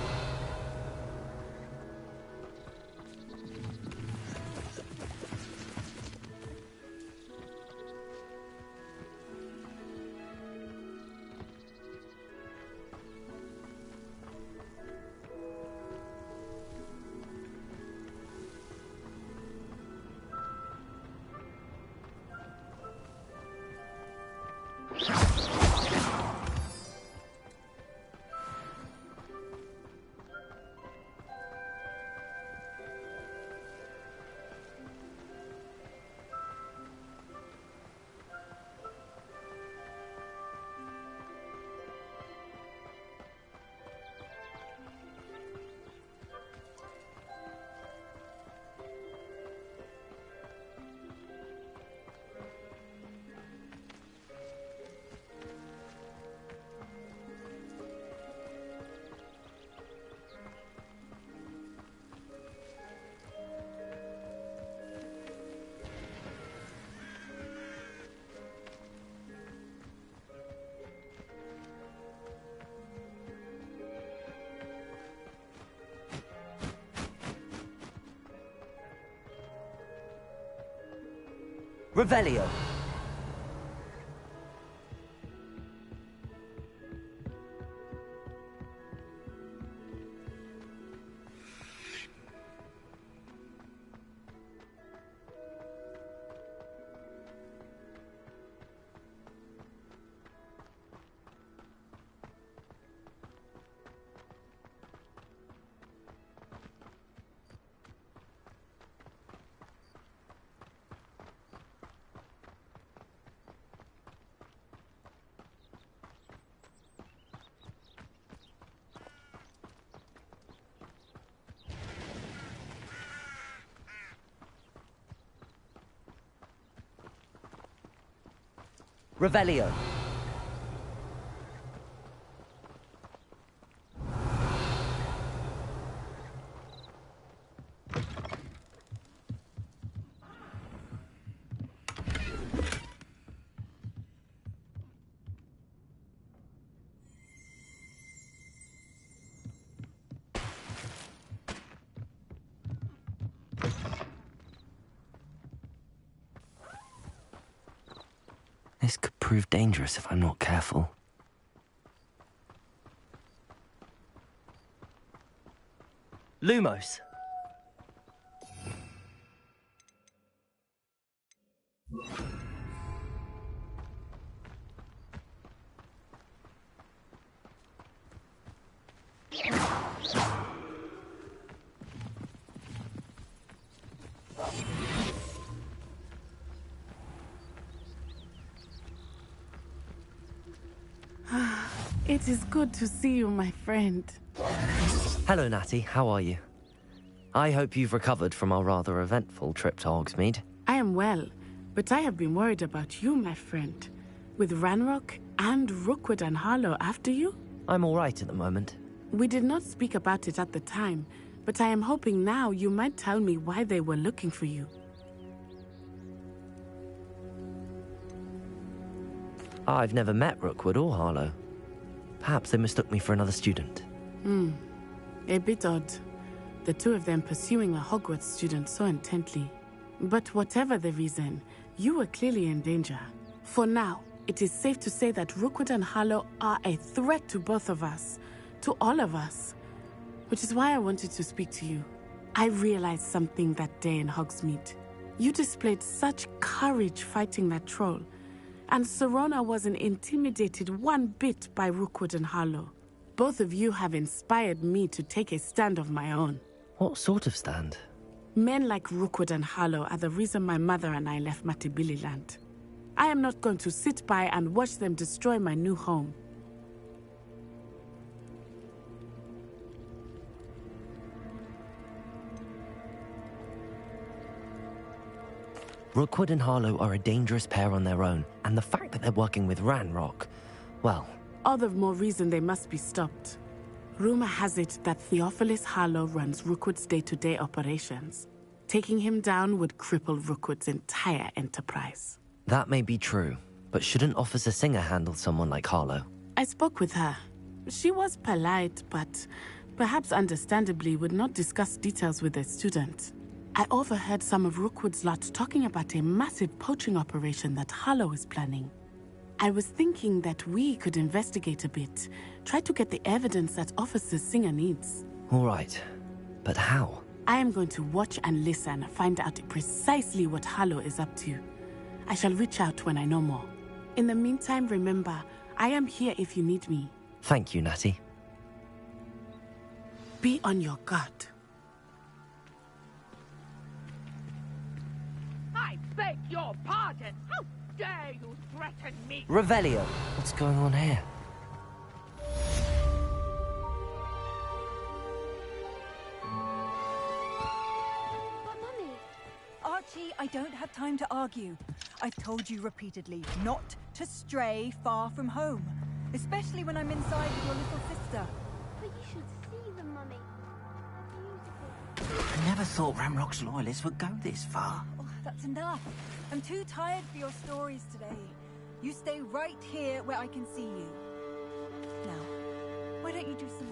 Revelio. Revelio. This could prove dangerous if I'm not careful. Lumos. It is good to see you, my friend. Hello, Natty. How are you? I hope you've recovered from our rather eventful trip to Hogsmeade. I am well, but I have been worried about you, my friend. With Ranrock and Rookwood and Harlow after you? I'm all right at the moment. We did not speak about it at the time, but I am hoping now you might tell me why they were looking for you. I've never met Rookwood or Harlow. Perhaps they mistook me for another student. A bit odd. The two of them pursuing a Hogwarts student so intently. But whatever the reason, you were clearly in danger. For now, it is safe to say that Rookwood and Harlow are a threat to both of us. To all of us. Which is why I wanted to speak to you. I realized something that day in Hogsmeade. You displayed such courage fighting that troll. And Sirona wasn't intimidated one bit by Rookwood and Harlow. Both of you have inspired me to take a stand of my own. What sort of stand? Men like Rookwood and Harlow are the reason my mother and I left Matibili land. I am not going to sit by and watch them destroy my new home. Rookwood and Harlow are a dangerous pair on their own, and the fact that they're working with Ranrock, well... All the more reason they must be stopped. Rumor has it that Theophilus Harlow runs Rookwood's day-to-day operations. Taking him down would cripple Rookwood's entire enterprise. That may be true, but shouldn't Officer Singer handle someone like Harlow? I spoke with her. She was polite, but perhaps understandably would not discuss details with a student. I overheard some of Rookwood's lot talking about a massive poaching operation that Harlow is planning. I was thinking that we could investigate a bit, try to get the evidence that Officer Singer needs. All right, but how? I am going to watch and listen, find out precisely what Harlow is up to. I shall reach out when I know more. In the meantime, remember, I am here if you need me. Thank you, Natty. Be on your guard. I beg your pardon. How dare you threaten me? Revelio! What's going on here? But Mummy... Archie, I don't have time to argue. I've told you repeatedly not to stray far from home. Especially when I'm inside with your little sister. But you should see them, Mummy. I never thought Ranrock's loyalists would go this far. Oh, that's enough. I'm too tired for your stories today. You stay right here where I can see you. Now, why don't you do some...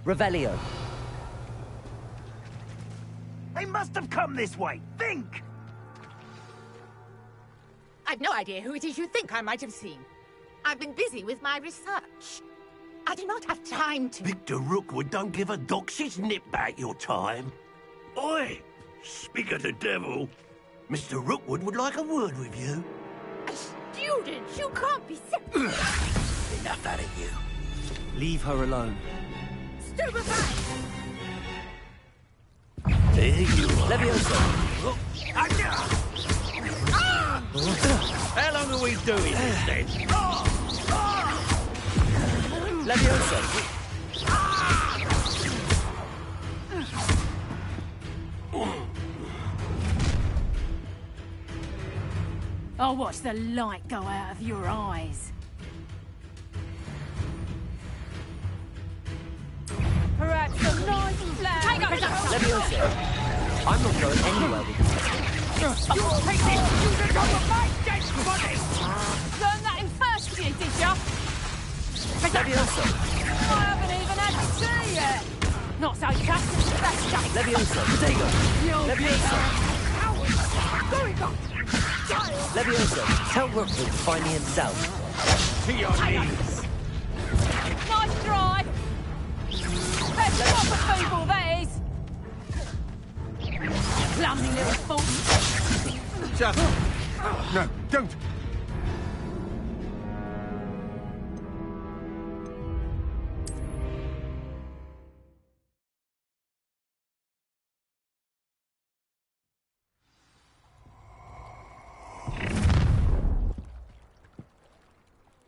Revelio. They must have come this way. Think! I've no idea who it is you think I might have seen. I've been busy with my research. I do not have time to... Victor Rookwood don't give a doxy's nip back your time. Oi! Speak of the devil. Mr. Rookwood would like a word with you. Students, you can't be so... Enough out of you. Leave her alone. Stupefy! There you are. Levioso! How long are we doing this then? Levioso! I'll watch the light go out of your eyes. Perhaps a nice flag. Levioso! I'm not going anywhere with you. You'll take this student over my dead body! Learn that in first year, did ya? Levioso! I haven't even had tea yet. Not so fast. That's just... Levioso! Potato! Levioso! Levioso, tell Rookwood to find me himself. To your knees! Nice drive. What the fable that is! Clumsy little fool! Just... No, don't!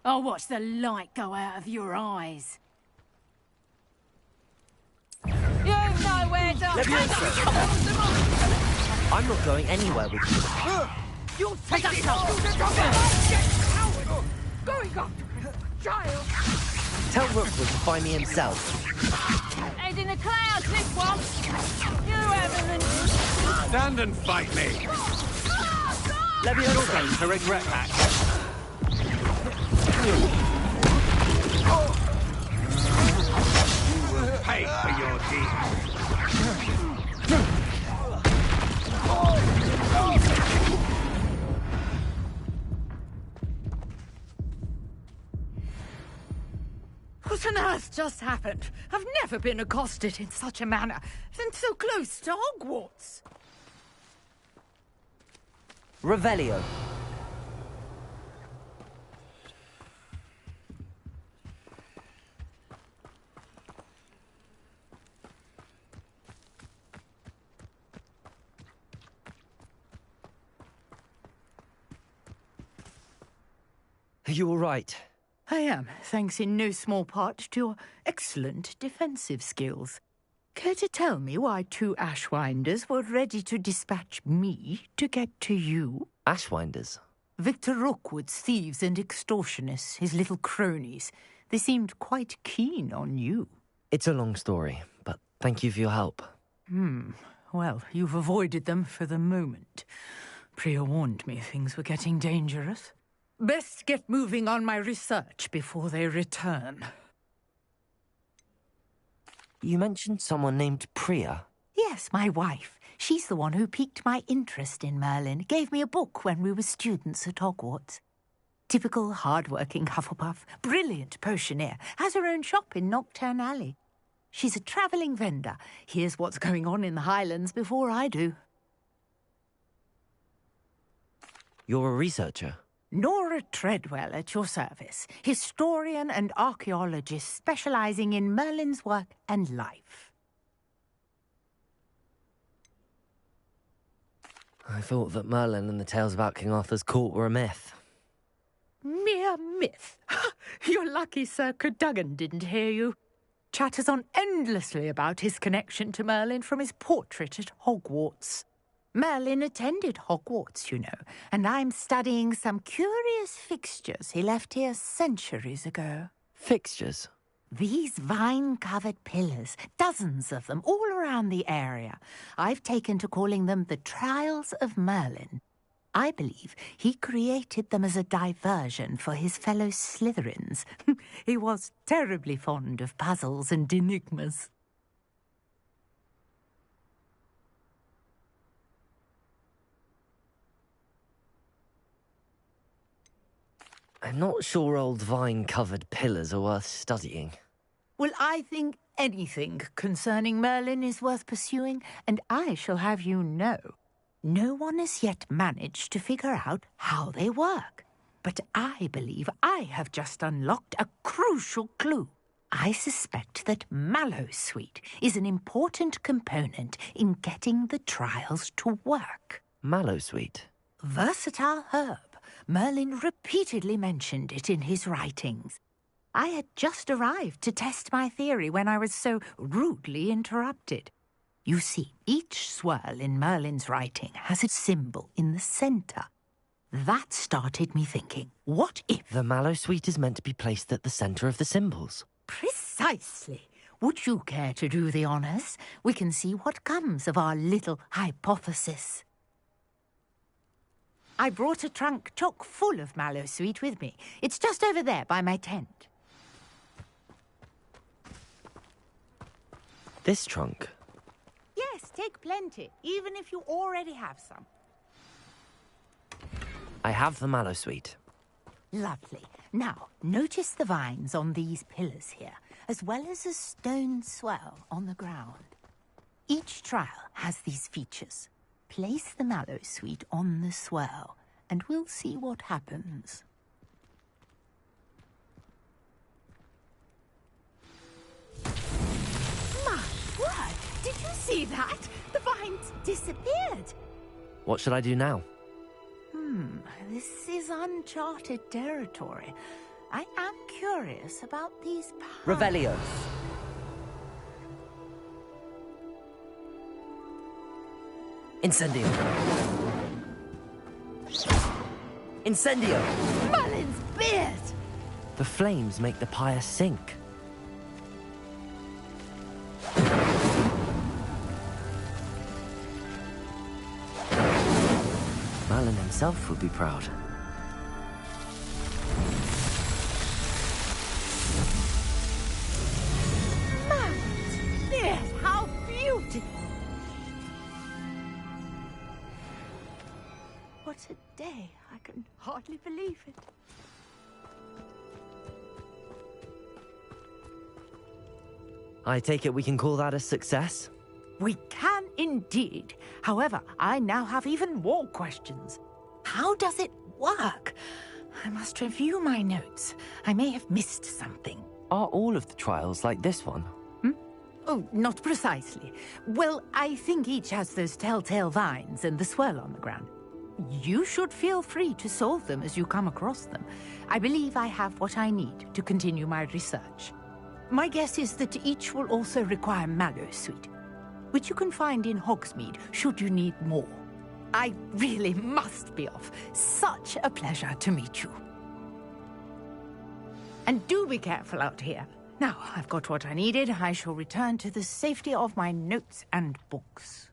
I'll watch the light go out of your eyes. You know where to... I'm not going anywhere with you. You'll take that Going after a child! Tell Rookwood to find me himself. Head in the clouds, this one! You haven't... Stand and fight me! Let me You're going to regret that. You will pay for your deeds. What on earth just happened? I've never been accosted in such a manner, and so close to Hogwarts. Revelio. Are you all right? I am, thanks in no small part to your excellent defensive skills. Care to tell me why 2 Ashwinders were ready to dispatch me to get to you? Ashwinders? Victor Rookwood's thieves and extortionists, his little cronies. They seemed quite keen on you. It's a long story, but thank you for your help. Well, you've avoided them for the moment. Priya warned me things were getting dangerous. Best get moving on my research before they return. You mentioned someone named Priya. Yes, my wife. She's the one who piqued my interest in Merlin. Gave me a book when we were students at Hogwarts. Typical hard-working Hufflepuff. Brilliant potioneer. Has her own shop in Knockturn Alley. She's a travelling vendor. Hears what's going on in the Highlands before I do. You're a researcher? Nora Treadwell at your service, historian and archaeologist specialising in Merlin's work and life. I thought that Merlin and the tales about King Arthur's court were a myth. Mere myth? You're lucky Sir Cadogan didn't hear you. Chatters on endlessly about his connection to Merlin from his portrait at Hogwarts. Merlin attended Hogwarts, you know, and I'm studying some curious fixtures he left here centuries ago. Fixtures? These vine-covered pillars, dozens of them, all around the area. I've taken to calling them the Trials of Merlin. I believe he created them as a diversion for his fellow Slytherins. He was terribly fond of puzzles and enigmas. I'm not sure old vine-covered pillars are worth studying. Well, I think anything concerning Merlin is worth pursuing, and I shall have you know, no one has yet managed to figure out how they work. But I believe I have just unlocked a crucial clue. I suspect that Mallowsweet is an important component in getting the trials to work. Mallowsweet? Versatile herb. Merlin repeatedly mentioned it in his writings. I had just arrived to test my theory when I was so rudely interrupted. You see, each swirl in Merlin's writing has a symbol in the centre. That started me thinking, what if... The Mallowsweet is meant to be placed at the centre of the symbols. Precisely. Would you care to do the honours? We can see what comes of our little hypothesis. I brought a trunk chock full of Mallowsweet with me. It's just over there by my tent. This trunk? Yes, take plenty, even if you already have some. I have the Mallowsweet. Lovely. Now, notice the vines on these pillars here. as well as a stone swell on the ground. Each trial has these features. Place the mallow sweet on the swell, and we'll see what happens. My word! Did you see that? The vines disappeared! What should I do now? This is uncharted territory. I am curious about these powers. Revelio. Incendio. Incendio! Merlin's beard! The flames make the pyre sink. Merlin himself would be proud. Merlin's beard! How beautiful! What a day. I can hardly believe it. I take it we can call that a success? We can indeed. However, I now have even more questions. How does it work? I must review my notes. I may have missed something. Are all of the trials like this one? Oh, not precisely. Well, I think each has those telltale vines and the swirl on the ground. You should feel free to solve them as you come across them. I believe I have what I need to continue my research. My guess is that each will also require mallow sweet, which you can find in Hogsmeade should you need more. I really must be off. Such a pleasure to meet you. And do be careful out here. Now, I've got what I needed. I shall return to the safety of my notes and books.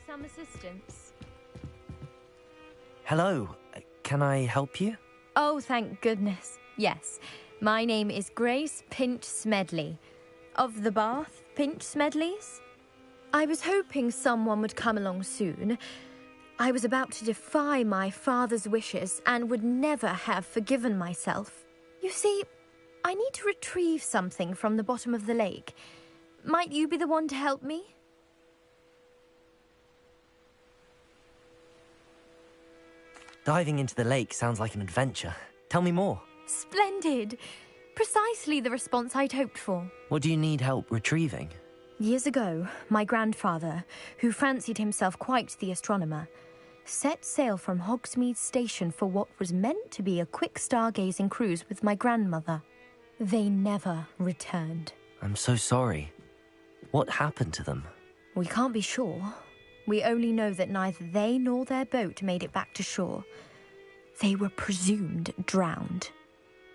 Some assistance. Hello, can I help you? Oh, thank goodness. Yes. My name is Grace Pinch Smedley. Of the Bath Pinch Smedleys? I was hoping someone would come along soon. I was about to defy my father's wishes and would never have forgiven myself. You see, I need to retrieve something from the bottom of the lake. Might you be the one to help me? Diving into the lake sounds like an adventure. Tell me more. Splendid! Precisely the response I'd hoped for. What do you need help retrieving? Years ago, my grandfather, who fancied himself quite the astronomer, set sail from Hogsmeade Station for what was meant to be a quick stargazing cruise with my grandmother. They never returned. I'm so sorry. What happened to them? We can't be sure. We only know that neither they nor their boat made it back to shore. They were presumed drowned.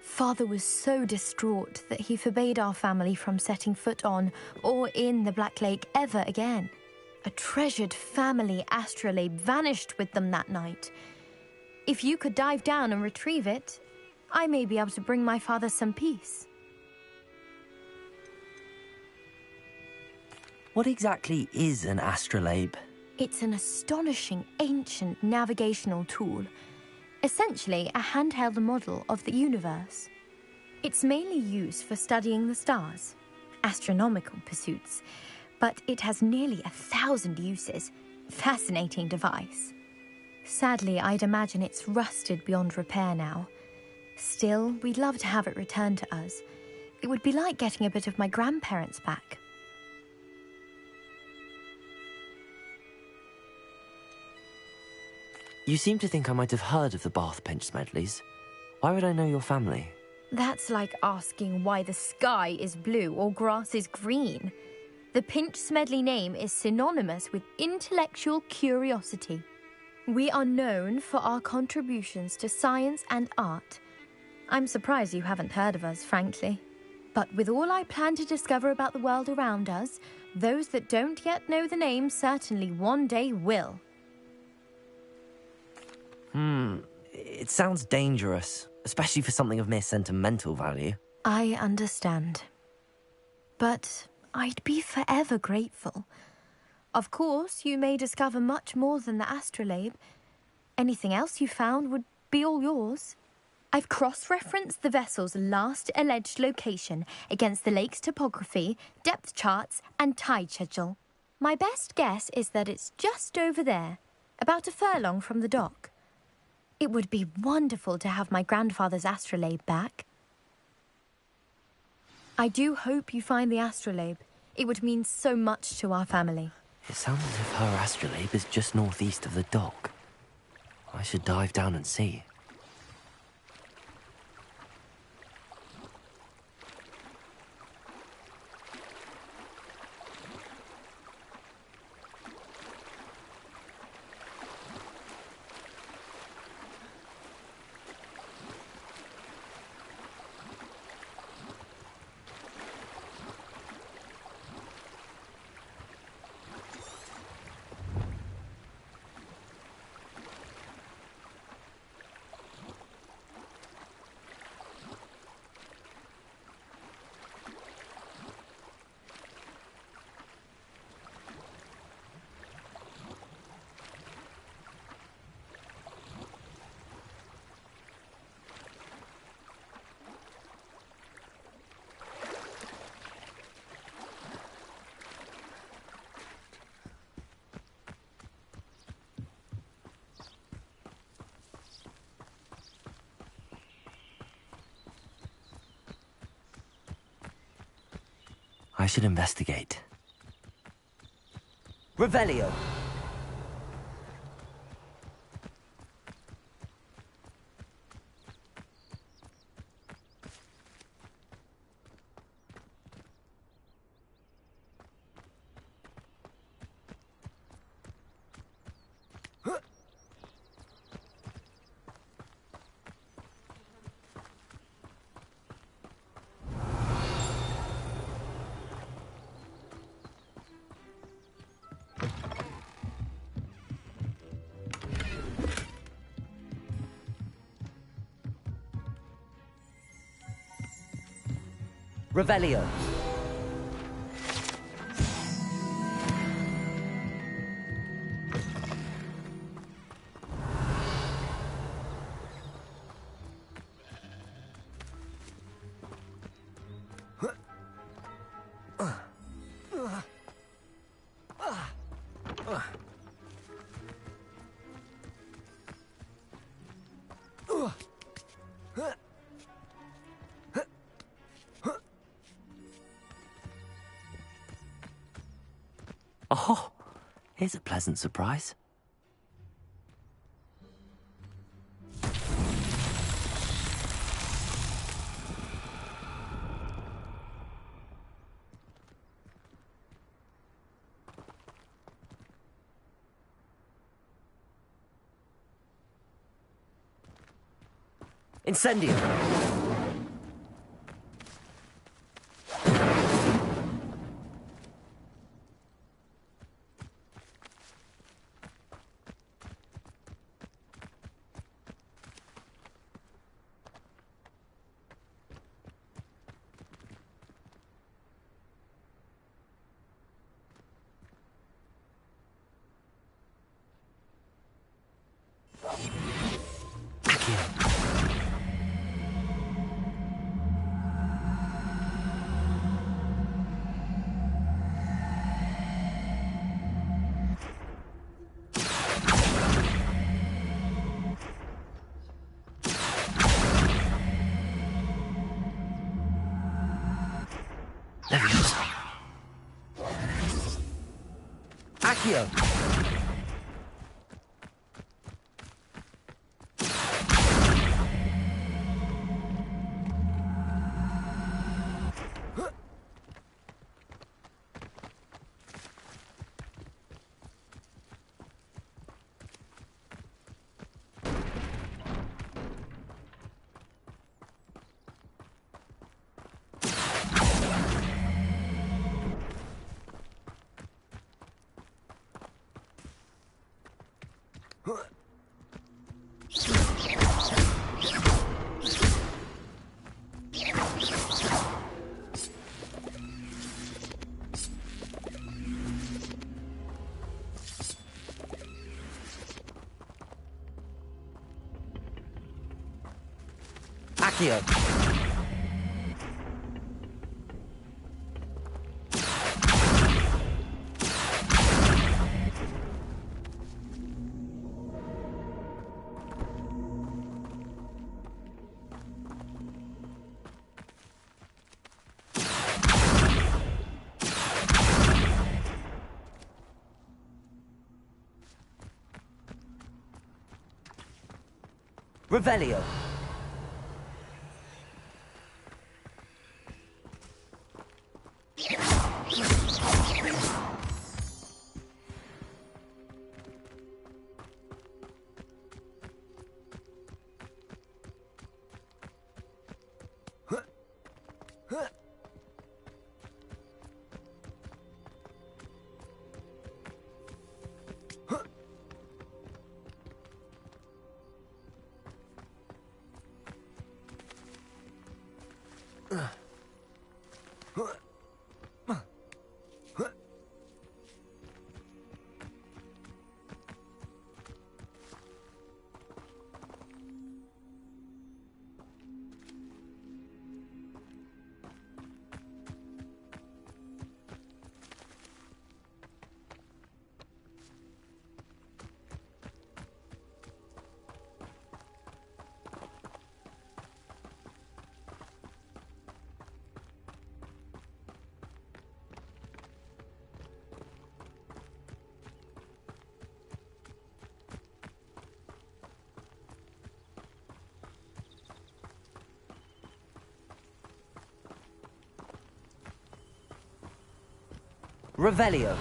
Father was so distraught that he forbade our family from setting foot on or in the Black Lake ever again. A treasured family astrolabe vanished with them that night. If you could dive down and retrieve it, I may be able to bring my father some peace. What exactly is an astrolabe? It's an astonishing ancient navigational tool. essentially a handheld model of the universe. It's mainly used for studying the stars, astronomical pursuits, but it has nearly 1,000 uses. Fascinating device. Sadly, I'd imagine it's rusted beyond repair now. Still, we'd love to have it returned to us. It would be like getting a bit of my grandparents back. You seem to think I might have heard of the Bath Pinch Smedleys. Why would I know your family? That's like asking why the sky is blue or grass is green. The Pinch Smedley name is synonymous with intellectual curiosity. We are known for our contributions to science and art. I'm surprised you haven't heard of us, frankly. But with all I plan to discover about the world around us, those that don't yet know the name certainly one day will. It sounds dangerous, especially for something of mere sentimental value. I understand. But I'd be forever grateful. Of course, you may discover much more than the astrolabe. Anything else you found would be all yours. I've cross-referenced the vessel's last alleged location against the lake's topography, depth charts, and tide schedule. My best guess is that it's just over there, about a furlong from the dock. It would be wonderful to have my grandfather's astrolabe back. I do hope you find the astrolabe. It would mean so much to our family. It sounds as if her astrolabe is just northeast of the dock. I should dive down and see. I should investigate. Revelio! Revelio. Oh, here's a pleasant surprise. Incendio! Leviosa. Accio. Accio. Revelio. Revelio.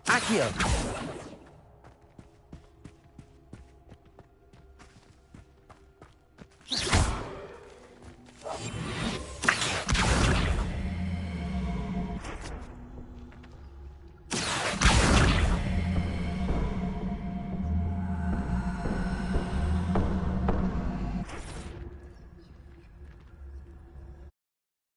Accio.